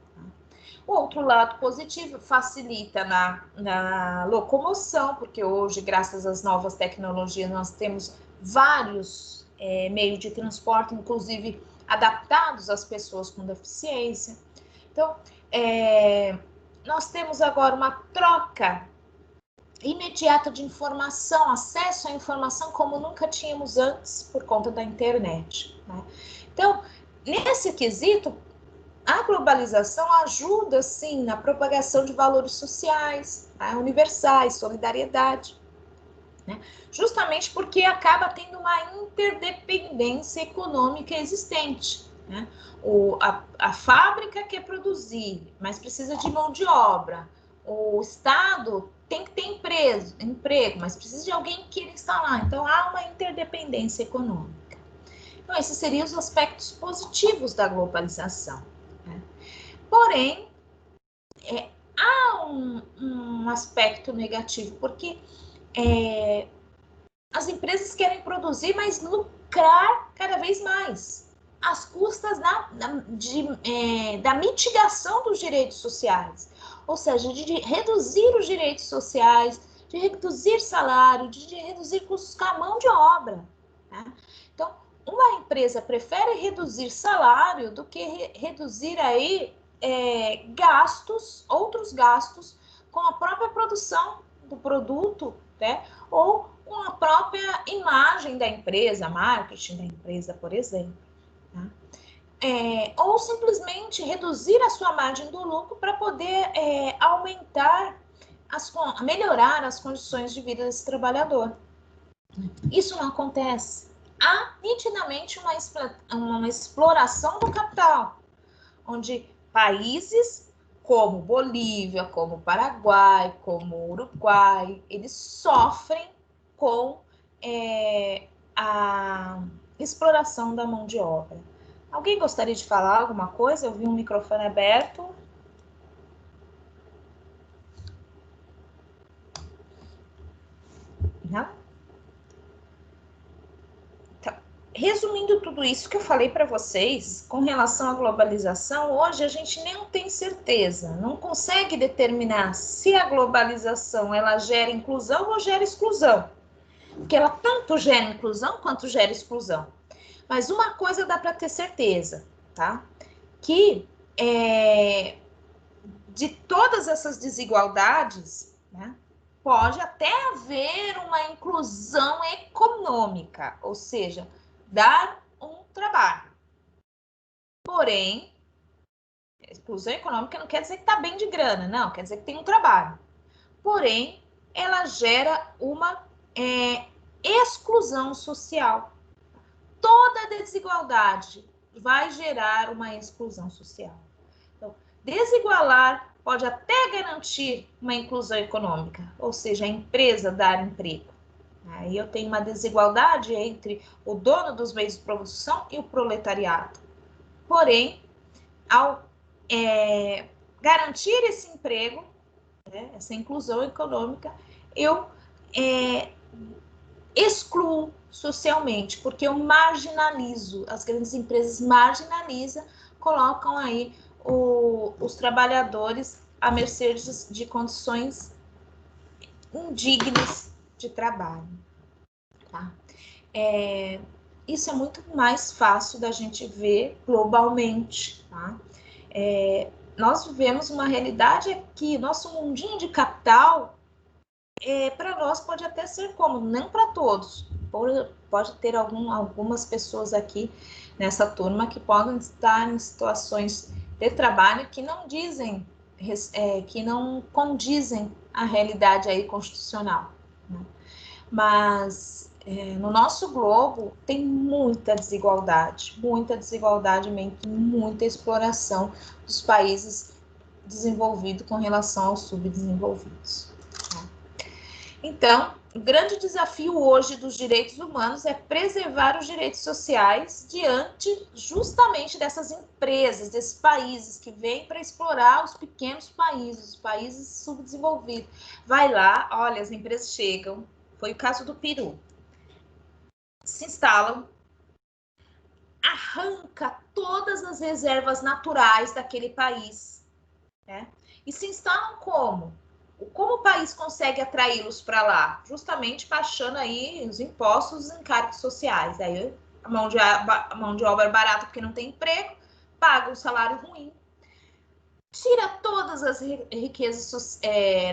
O outro lado positivo facilita na locomoção, porque hoje, graças às novas tecnologias, nós temos vários meios de transporte, inclusive adaptados às pessoas com deficiência. Então, nós temos agora uma troca imediata de informação, acesso à informação como nunca tínhamos antes por conta da internet. Né? Então, nesse quesito, a globalização ajuda, sim, na propagação de valores sociais, universais, solidariedade, né? Justamente porque acaba tendo uma interdependência econômica existente. Né? A fábrica quer produzir, mas precisa de mão de obra. O Estado tem que ter emprego, mas precisa de alguém que queira instalar. Então, há uma interdependência econômica. Então, esses seriam os aspectos positivos da globalização. Porém, há um aspecto negativo, porque as empresas querem produzir, mas lucrar cada vez mais, às custas da mitigação dos direitos sociais, ou seja, de reduzir os direitos sociais, de reduzir salário, de reduzir custos com a mão de obra. Né? Então, uma empresa prefere reduzir salário do que reduzir aí outros gastos com a própria produção do produto, né? Ou com a própria imagem da empresa, marketing da empresa, por exemplo. Tá? Ou simplesmente reduzir a sua margem do lucro para poder melhorar as condições de vida desse trabalhador. Isso não acontece. Há nitidamente uma exploração do capital, onde países como Bolívia, como Paraguai, como Uruguai, eles sofrem com a exploração da mão de obra. Alguém gostaria de falar alguma coisa? Eu vi um microfone aberto. Não? Então, resumindo tudo isso que eu falei para vocês, com relação à globalização, hoje a gente não tem certeza, não consegue determinar se a globalização ela gera inclusão ou gera exclusão, porque ela tanto gera inclusão quanto gera exclusão. Mas uma coisa dá para ter certeza, tá? Que de todas essas desigualdades, né, pode até haver uma inclusão econômica, ou seja, dar um trabalho. Porém, exclusão econômica não quer dizer que está bem de grana, não, quer dizer que tem um trabalho. Porém, ela gera uma exclusão social. Toda desigualdade vai gerar uma exclusão social. Então, desigualar pode até garantir uma inclusão econômica, ou seja, a empresa dar emprego. Aí eu tenho uma desigualdade entre o dono dos meios de produção e o proletariado. Porém, ao garantir esse emprego, né, essa inclusão econômica, eu excluo socialmente, porque eu marginalizo, as grandes empresas marginalizam, colocam aí os trabalhadores à mercê de condições indignas de trabalho. Tá? Isso é muito mais fácil da gente ver globalmente. Tá? Nós vivemos uma realidade que nosso mundinho de capital, para nós pode até ser cômodo, não para todos. Pode ter algumas pessoas aqui nessa turma que podem estar em situações de trabalho que não dizem, que não condizem à realidade aí constitucional. Né? Mas no nosso globo tem muita desigualdade mesmo, muita exploração dos países desenvolvidos com relação aos subdesenvolvidos. Então, o grande desafio hoje dos direitos humanos é preservar os direitos sociais diante justamente dessas empresas, desses países que vêm para explorar os pequenos países, os países subdesenvolvidos. Vai lá, olha, as empresas chegam, foi o caso do Peru, se instalam, arranca todas as reservas naturais daquele país, né? E se instalam como? Como o país consegue atraí-los para lá? Justamente baixando aí os impostos, os encargos sociais. Aí a mão de obra barata porque não tem emprego, paga um salário ruim, tira todas as riquezas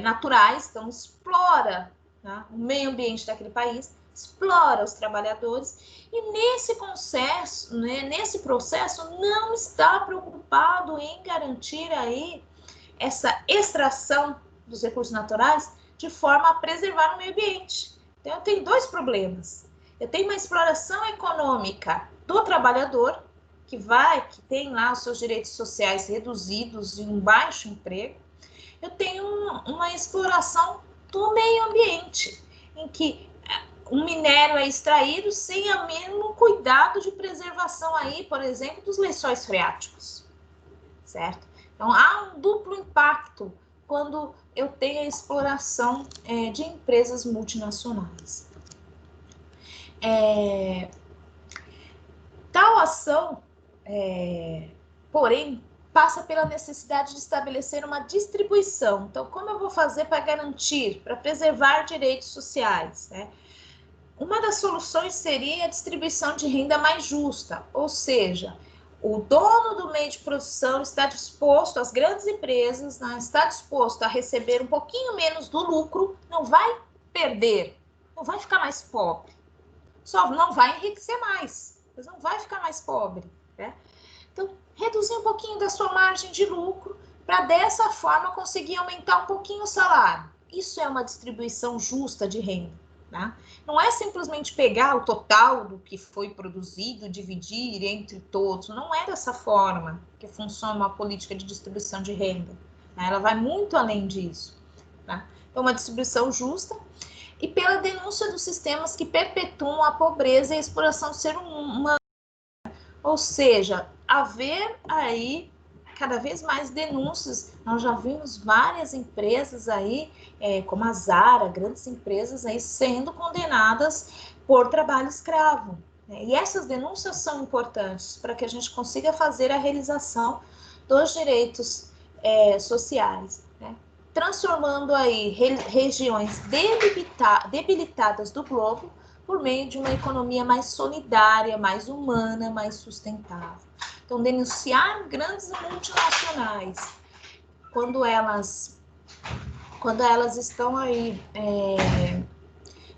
naturais, então explora, né, o meio ambiente daquele país, explora os trabalhadores e nesse processo, né, não está preocupado em garantir aí essa extração dos recursos naturais de forma a preservar o meio ambiente. Então, eu tenho dois problemas. Eu tenho uma exploração econômica do trabalhador, que tem lá os seus direitos sociais reduzidos e um baixo emprego. Eu tenho uma exploração do meio ambiente, em que um minério é extraído sem o mínimo cuidado de preservação aí, por exemplo, dos lençóis freáticos, certo? Então, há um duplo impacto quando eu tenho a exploração de empresas multinacionais. Tal ação, porém, passa pela necessidade de estabelecer uma distribuição. Então, como eu vou fazer para garantir, para preservar direitos sociais, né? Uma das soluções seria a distribuição de renda mais justa, ou seja, o dono do meio de produção está disposto, as grandes empresas, né, está disposto a receber um pouquinho menos do lucro, não vai perder, não vai ficar mais pobre, só não vai enriquecer mais, mas não vai ficar mais pobre, né? Então, reduzir um pouquinho da sua margem de lucro para dessa forma conseguir aumentar um pouquinho o salário. Isso é uma distribuição justa de renda. Tá? Não é simplesmente pegar o total do que foi produzido, dividir entre todos. Não é dessa forma que funciona uma política de distribuição de renda. Tá? Ela vai muito além disso. Tá? Então, uma distribuição justa e pela denúncia dos sistemas que perpetuam a pobreza e a exploração do ser humano. Ou seja, haver aí cada vez mais denúncias. Nós já vimos várias empresas aí, como a Zara, grandes empresas aí sendo condenadas por trabalho escravo, né? E essas denúncias são importantes para que a gente consiga fazer a realização dos direitos sociais, né? Transformando aí regiões debilitadas do globo por meio de uma economia mais solidária, mais humana, mais sustentável. Então, denunciar grandes multinacionais, quando elas estão aí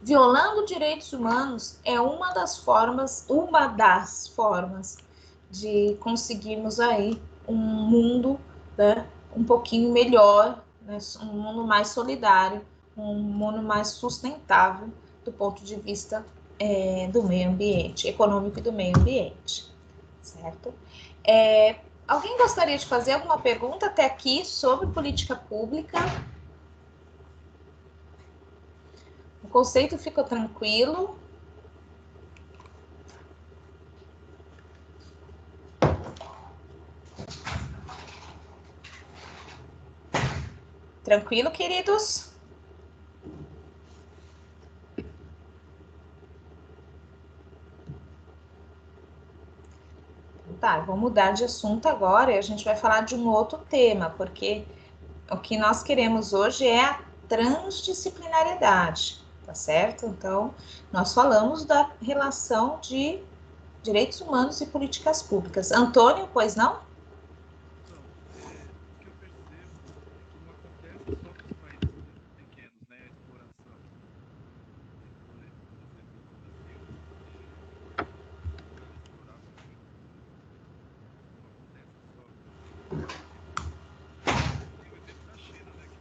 violando direitos humanos, é uma das formas de conseguirmos aí um mundo, né, um pouquinho melhor, né, um mundo mais solidário, um mundo mais sustentável do ponto de vista do meio ambiente, econômico e do meio ambiente, certo? Alguém gostaria de fazer alguma pergunta até aqui sobre política pública? O conceito ficou tranquilo? Tranquilo, queridos? Tá, eu vou mudar de assunto agora e a gente vai falar de um outro tema, porque o que nós queremos hoje é a transdisciplinariedade, tá certo? Então, nós falamos da relação de direitos humanos e políticas públicas. Antônio, pois não? Então, o que eu percebo é que não acontece só nos países pequenos, né, a exploração. Por exemplo, no Brasil, os caras exploravam muito. Não acontece só aqui. Tem o exemplo da China, né, que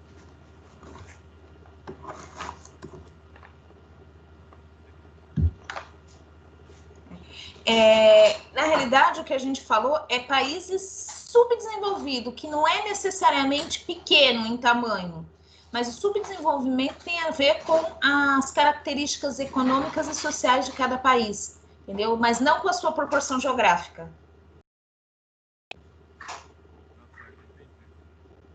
Na realidade, o que a gente falou é países subdesenvolvidos, que não é necessariamente pequeno em tamanho, mas o subdesenvolvimento tem a ver com as características econômicas e sociais de cada país, entendeu? Mas não com a sua proporção geográfica. tá certo, entendi.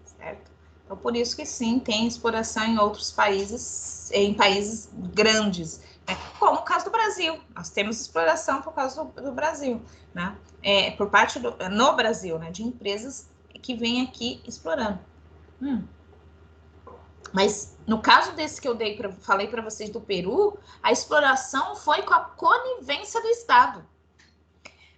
Certo? Então, por isso que sim, tem exploração em outros países, em países grandes, né? Como o caso do Brasil. Nós temos exploração por causa do Brasil, né? Por parte no Brasil, né? De empresas que vêm aqui explorando. Mas no caso desse que eu falei para vocês do Peru, a exploração foi com a conivência do Estado.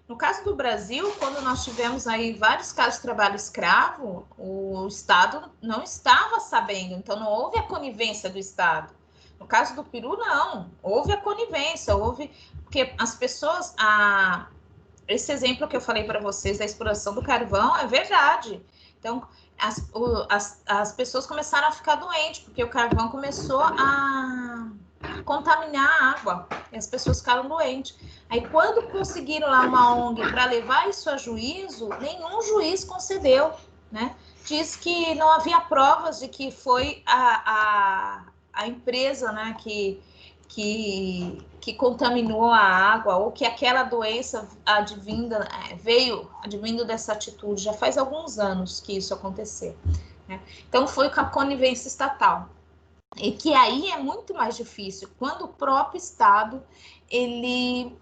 No caso do Brasil, quando nós tivemos aí vários casos de trabalho escravo, o Estado não estava sabendo, então não houve a conivência do Estado. No caso do Peru, não, houve a conivência, porque as pessoas, esse exemplo que eu falei para vocês da exploração do carvão é verdade. Então, as pessoas começaram a ficar doentes, porque o carvão começou a contaminar a água, e as pessoas ficaram doentes. Aí, quando conseguiram lá uma ONG para levar isso a juízo, nenhum juiz concedeu, né? Diz que não havia provas de que foi a empresa, né, que contaminou a água, ou que aquela doença veio advindo dessa atitude. Já faz alguns anos que isso aconteceu, né? Então, foi com a conivência estatal. E que aí é muito mais difícil, quando o próprio Estado, ele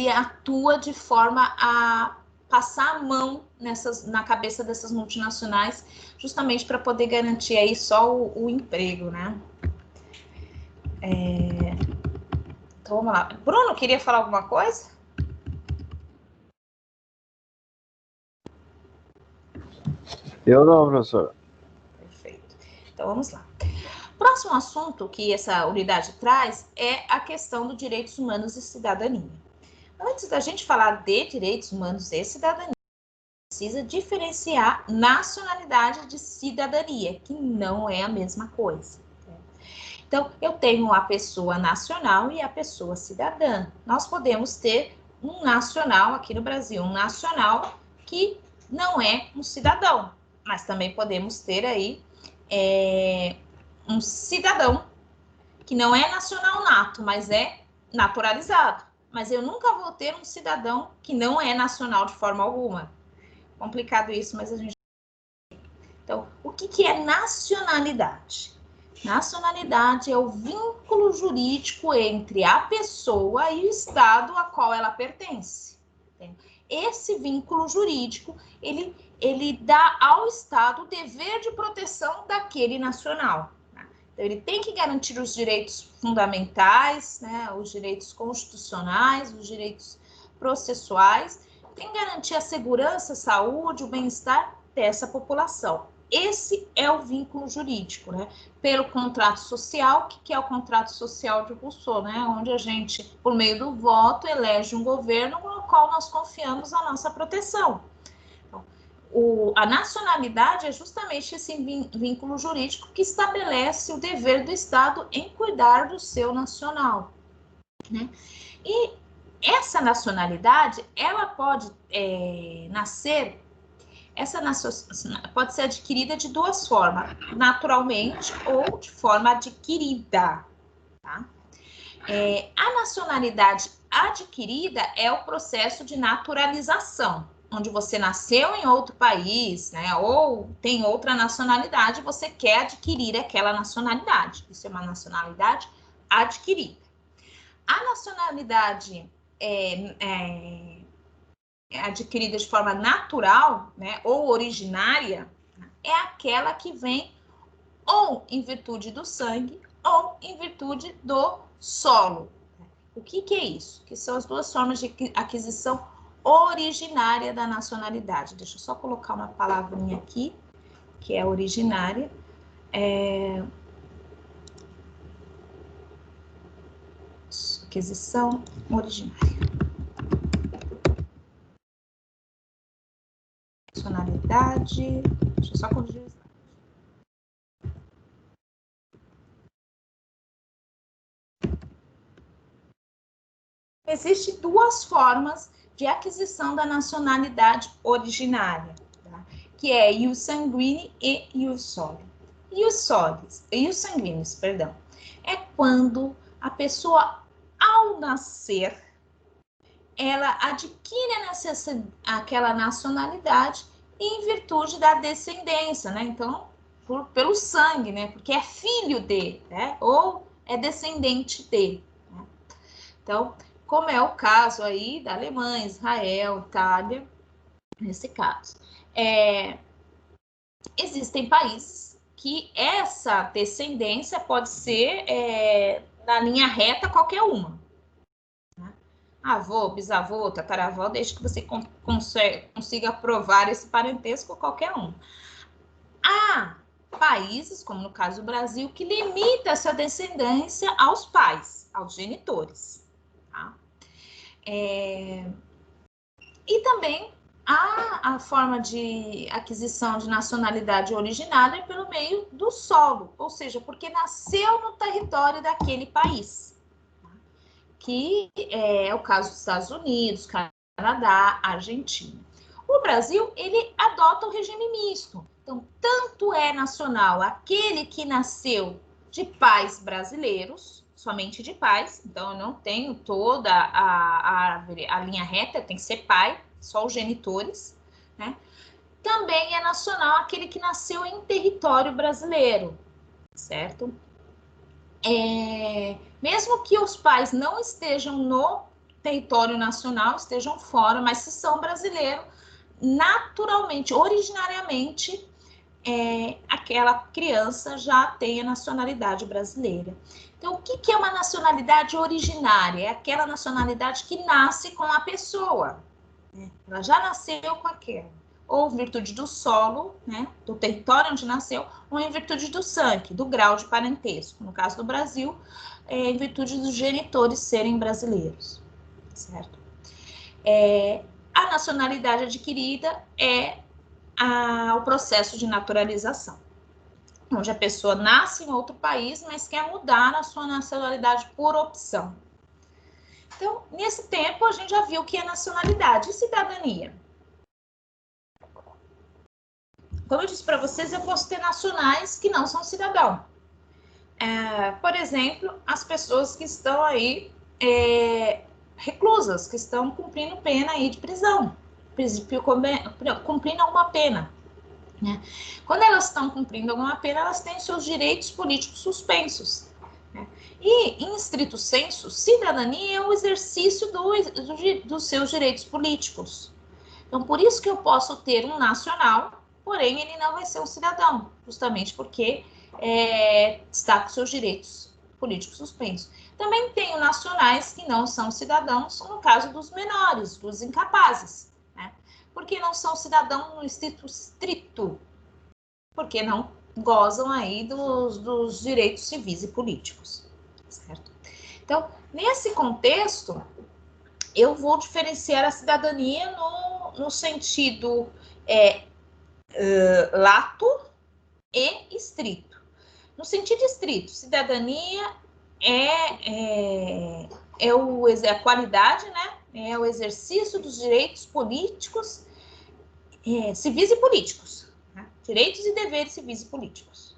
atua de forma a passar a mão na cabeça dessas multinacionais, justamente para poder garantir aí só o emprego, né? Então, vamos lá. Bruno, queria falar alguma coisa? Eu não, professor. Perfeito. Então, vamos lá. Próximo assunto que essa unidade traz é a questão dos direitos humanos e cidadania. Antes da gente falar de direitos humanos e cidadania, precisa diferenciar nacionalidade de cidadania, que não é a mesma coisa. Então, eu tenho a pessoa nacional e a pessoa cidadã. Nós podemos ter um nacional aqui no Brasil, um nacional que não é um cidadão, mas também podemos ter aí um cidadão que não é nacional nato, mas é naturalizado. Mas eu nunca vou ter um cidadão que não é nacional de forma alguma. Complicado isso, mas a gente... Então, o que é nacionalidade? Nacionalidade é o vínculo jurídico entre a pessoa e o estado a qual ela pertence. Esse vínculo jurídico, ele dá ao estado o dever de proteção daquele nacional. Então, ele tem que garantir os direitos fundamentais, né, os direitos constitucionais, os direitos processuais, tem que garantir a segurança, a saúde, o bem-estar dessa população. Esse é o vínculo jurídico, né? Pelo contrato social, que é o contrato social de Rousseau, né? Onde a gente, por meio do voto, elege um governo no qual nós confiamos a nossa proteção. Então, a nacionalidade é justamente esse vínculo jurídico que estabelece o dever do Estado em cuidar do seu nacional, né? E essa nacionalidade, ela pode nascer. Essa pode ser adquirida de duas formas, naturalmente ou de forma adquirida. Tá? A nacionalidade adquirida é o processo de naturalização, onde você nasceu em outro país, né, ou tem outra nacionalidade, você quer adquirir aquela nacionalidade. Isso é uma nacionalidade adquirida. A nacionalidade adquirida de forma natural, né, ou originária, é aquela que vem ou em virtude do sangue ou em virtude do solo. O que é isso? Que são as duas formas de aquisição originária da nacionalidade. Deixa eu só colocar uma palavrinha aqui, que é originária. Aquisição originária. Nacionalidade. Deixa eu só corrigir o slide. Existem duas formas de aquisição da nacionalidade originária, tá? Que é ius sanguinis e ius soli. Ius sanguinis, perdão, é quando a pessoa, ao nascer, ela adquire aquela nacionalidade em virtude da descendência, né? Então, pelo sangue, né? Porque é filho de, né? Ou é descendente de. Né? Então, como é o caso aí da Alemanha, Israel, Itália, nesse caso. Existem países que essa descendência pode ser na linha reta qualquer uma. Avô, bisavô, tataravó, desde que você consiga provar esse parentesco qualquer um. Há países, como no caso do Brasil, que limita essa descendência aos pais, aos genitores. Tá? E também há a forma de aquisição de nacionalidade originária pelo meio do solo, ou seja, porque nasceu no território daquele país. Que é o caso dos Estados Unidos, Canadá, Argentina. O Brasil, ele adota o regime misto. Então, tanto é nacional aquele que nasceu de pais brasileiros, somente de pais, então eu não tenho toda a linha reta, tem que ser pai, só os genitores, né? Também é nacional aquele que nasceu em território brasileiro, certo? Mesmo que os pais não estejam no território nacional, estejam fora, mas se são brasileiros, naturalmente, originariamente, aquela criança já tem a nacionalidade brasileira. Então, o que é uma nacionalidade originária? É aquela nacionalidade que nasce com a pessoa. Né? Ela já nasceu com aquela. Ou em virtude do solo, né, do território onde nasceu, ou em virtude do sangue, do grau de parentesco. No caso do Brasil, em virtude dos genitores serem brasileiros, certo? A nacionalidade adquirida é o processo de naturalização, onde a pessoa nasce em outro país, mas quer mudar a sua nacionalidade por opção. Então, nesse tempo, a gente já viu o que é nacionalidade e cidadania. Como eu disse para vocês, eu posso ter nacionais que não são cidadão. Por exemplo, as pessoas que estão aí reclusas, que estão cumprindo pena aí de prisão, cumprindo alguma pena. né? Quando elas estão cumprindo alguma pena, elas têm seus direitos políticos suspensos, né? E, em estrito senso, cidadania é o exercício dos seus direitos políticos. Então, por isso que eu posso ter um nacional, porém ele não vai ser um cidadão, justamente porque está com seus direitos políticos suspensos. Também tenho nacionais que não são cidadãos, no caso dos menores, dos incapazes, né? Porque não são cidadãos no estrito, porque não gozam aí dos direitos civis e políticos, certo? Então, nesse contexto, eu vou diferenciar a cidadania no sentido lato e estrito. No sentido estrito, cidadania é a qualidade, né? É o exercício dos direitos políticos, civis e políticos. Né? Direitos e deveres civis e políticos.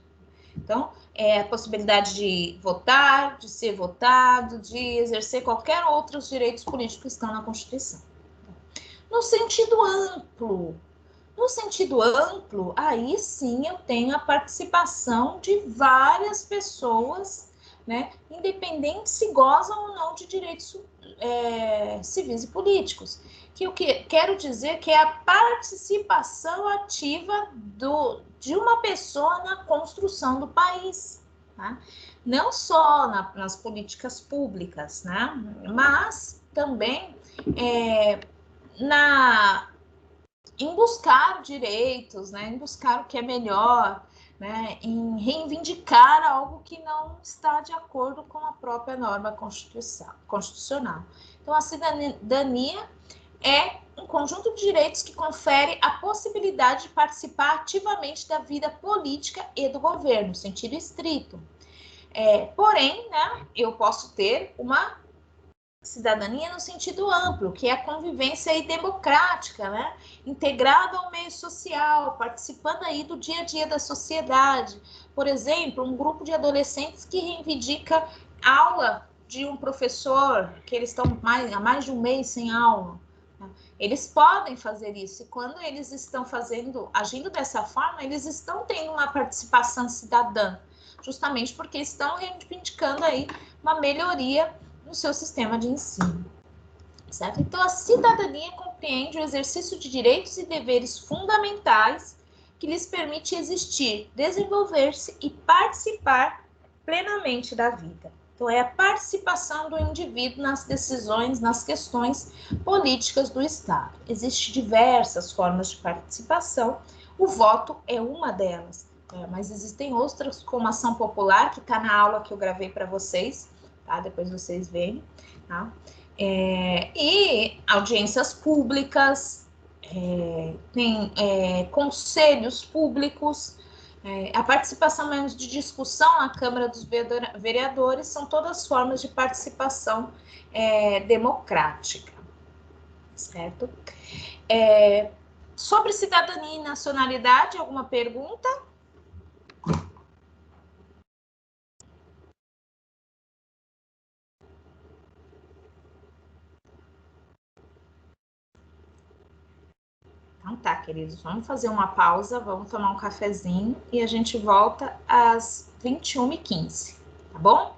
Então, é a possibilidade de votar, de ser votado, de exercer qualquer outros direitos políticos que estão na Constituição. No sentido amplo, aí sim eu tenho a participação de várias pessoas, né, independente se gozam ou não de direitos civis e políticos. Que o que quero dizer que é a participação ativa de uma pessoa na construção do país, tá? Não só nas políticas públicas, né, mas também em buscar direitos, né, em buscar o que é melhor, né, em reivindicar algo que não está de acordo com a própria norma constitucional. Então, a cidadania é um conjunto de direitos que confere a possibilidade de participar ativamente da vida política e do governo, no sentido estrito. Porém, né, eu posso ter uma cidadania no sentido amplo, que é a convivência aí democrática, né? Integrada ao meio social, participando aí do dia a dia da sociedade. Por exemplo, um grupo de adolescentes que reivindica aula de um professor, que eles estão há mais de um mês sem aula. Né? Eles podem fazer isso, e quando eles estão agindo dessa forma, eles estão tendo uma participação cidadã, justamente porque estão reivindicando aí uma melhoria no seu sistema de ensino, certo? Então, a cidadania compreende o exercício de direitos e deveres fundamentais que lhes permite existir, desenvolver-se e participar plenamente da vida. Então, é a participação do indivíduo nas decisões, nas questões políticas do Estado. Existem diversas formas de participação, o voto é uma delas, mas existem outras, como a ação popular, que está na aula que eu gravei para vocês, tá? Depois vocês veem, tá? E audiências públicas, tem conselhos públicos, a participação mesmo de discussão na Câmara dos Vereadores, são todas formas de participação democrática, certo? Sobre cidadania e nacionalidade, alguma pergunta? Então tá, queridos, vamos fazer uma pausa, vamos tomar um cafezinho e a gente volta às 21h15, tá bom?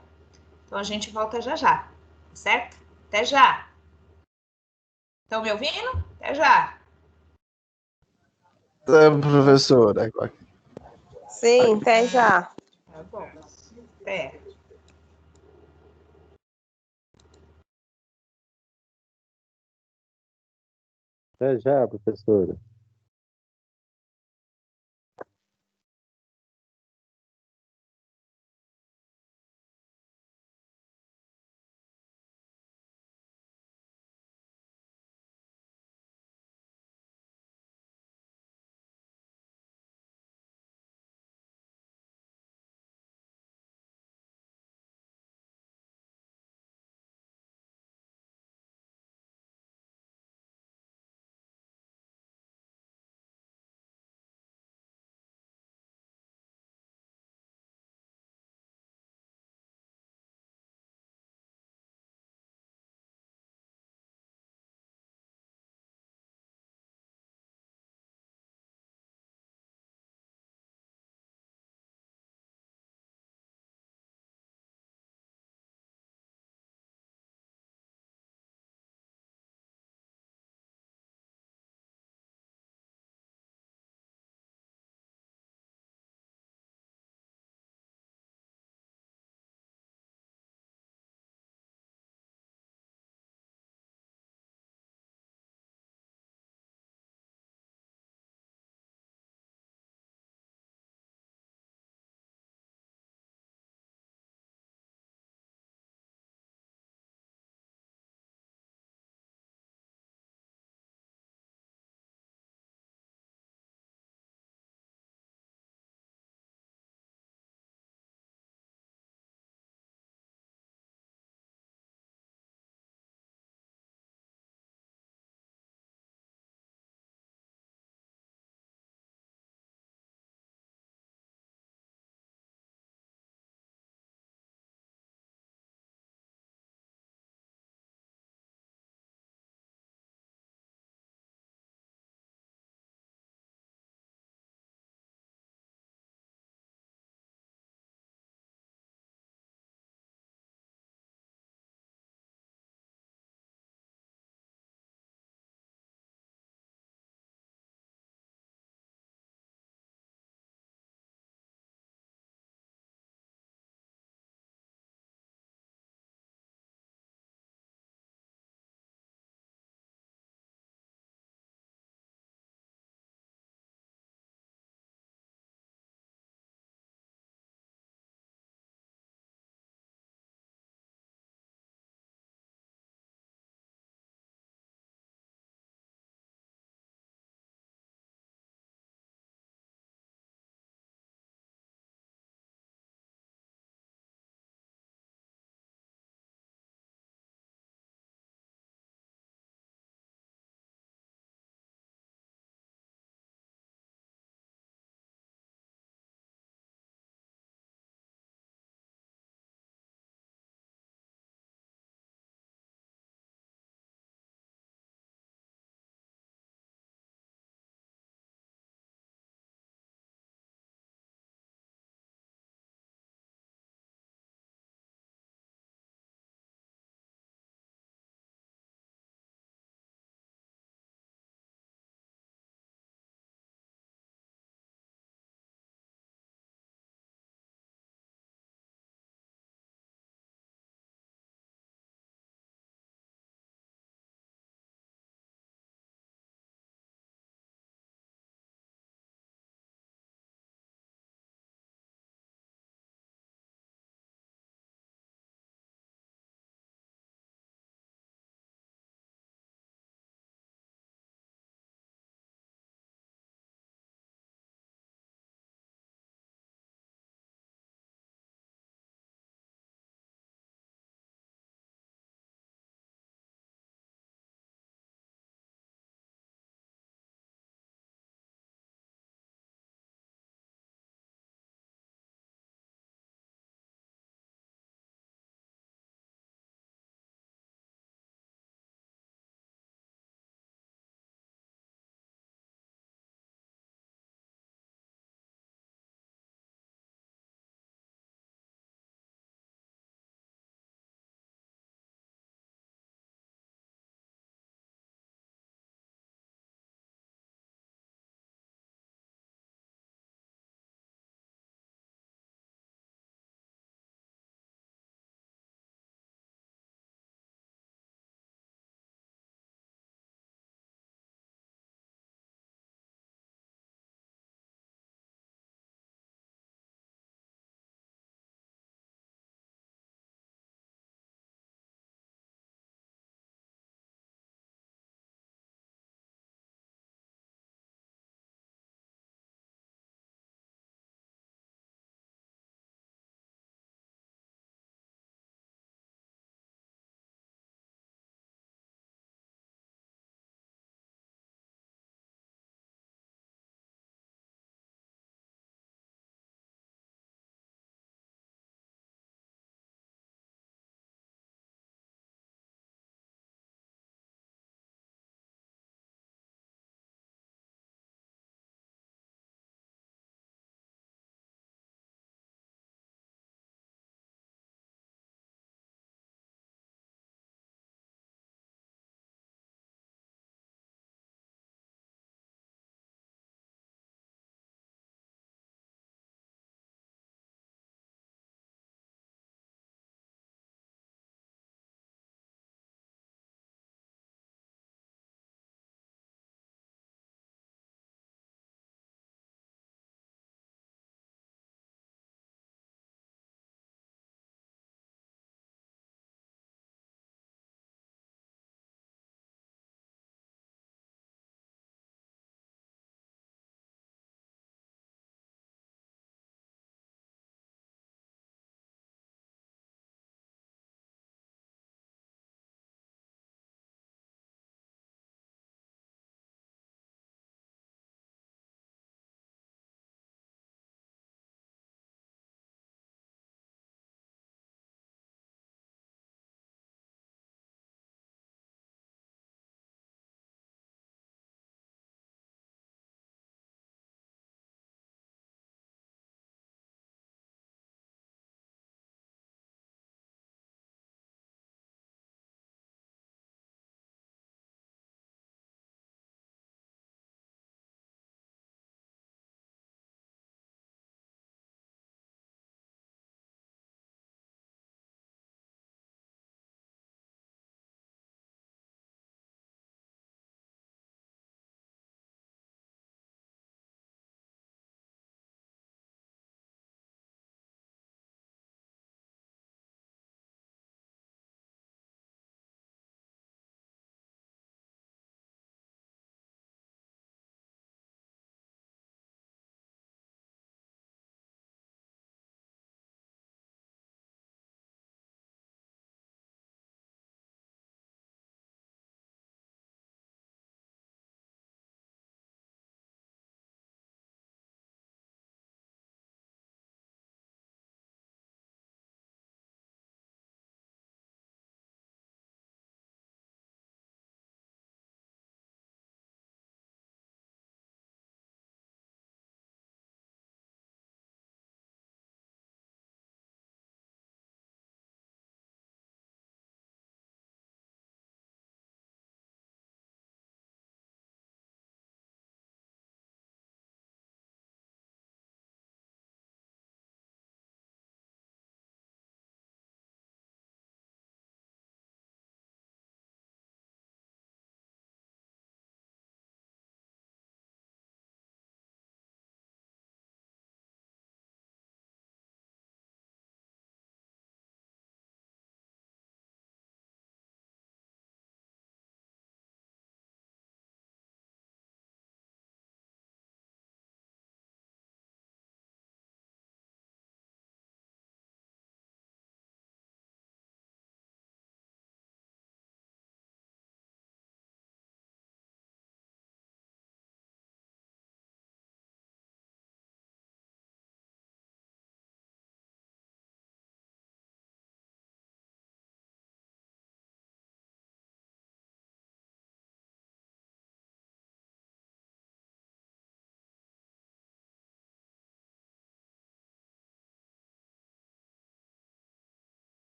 Então a gente volta já já, tá certo? Até já! Estão me ouvindo? Até já! Professora. Sim, até já. Tá bom. Até. Até já, professora.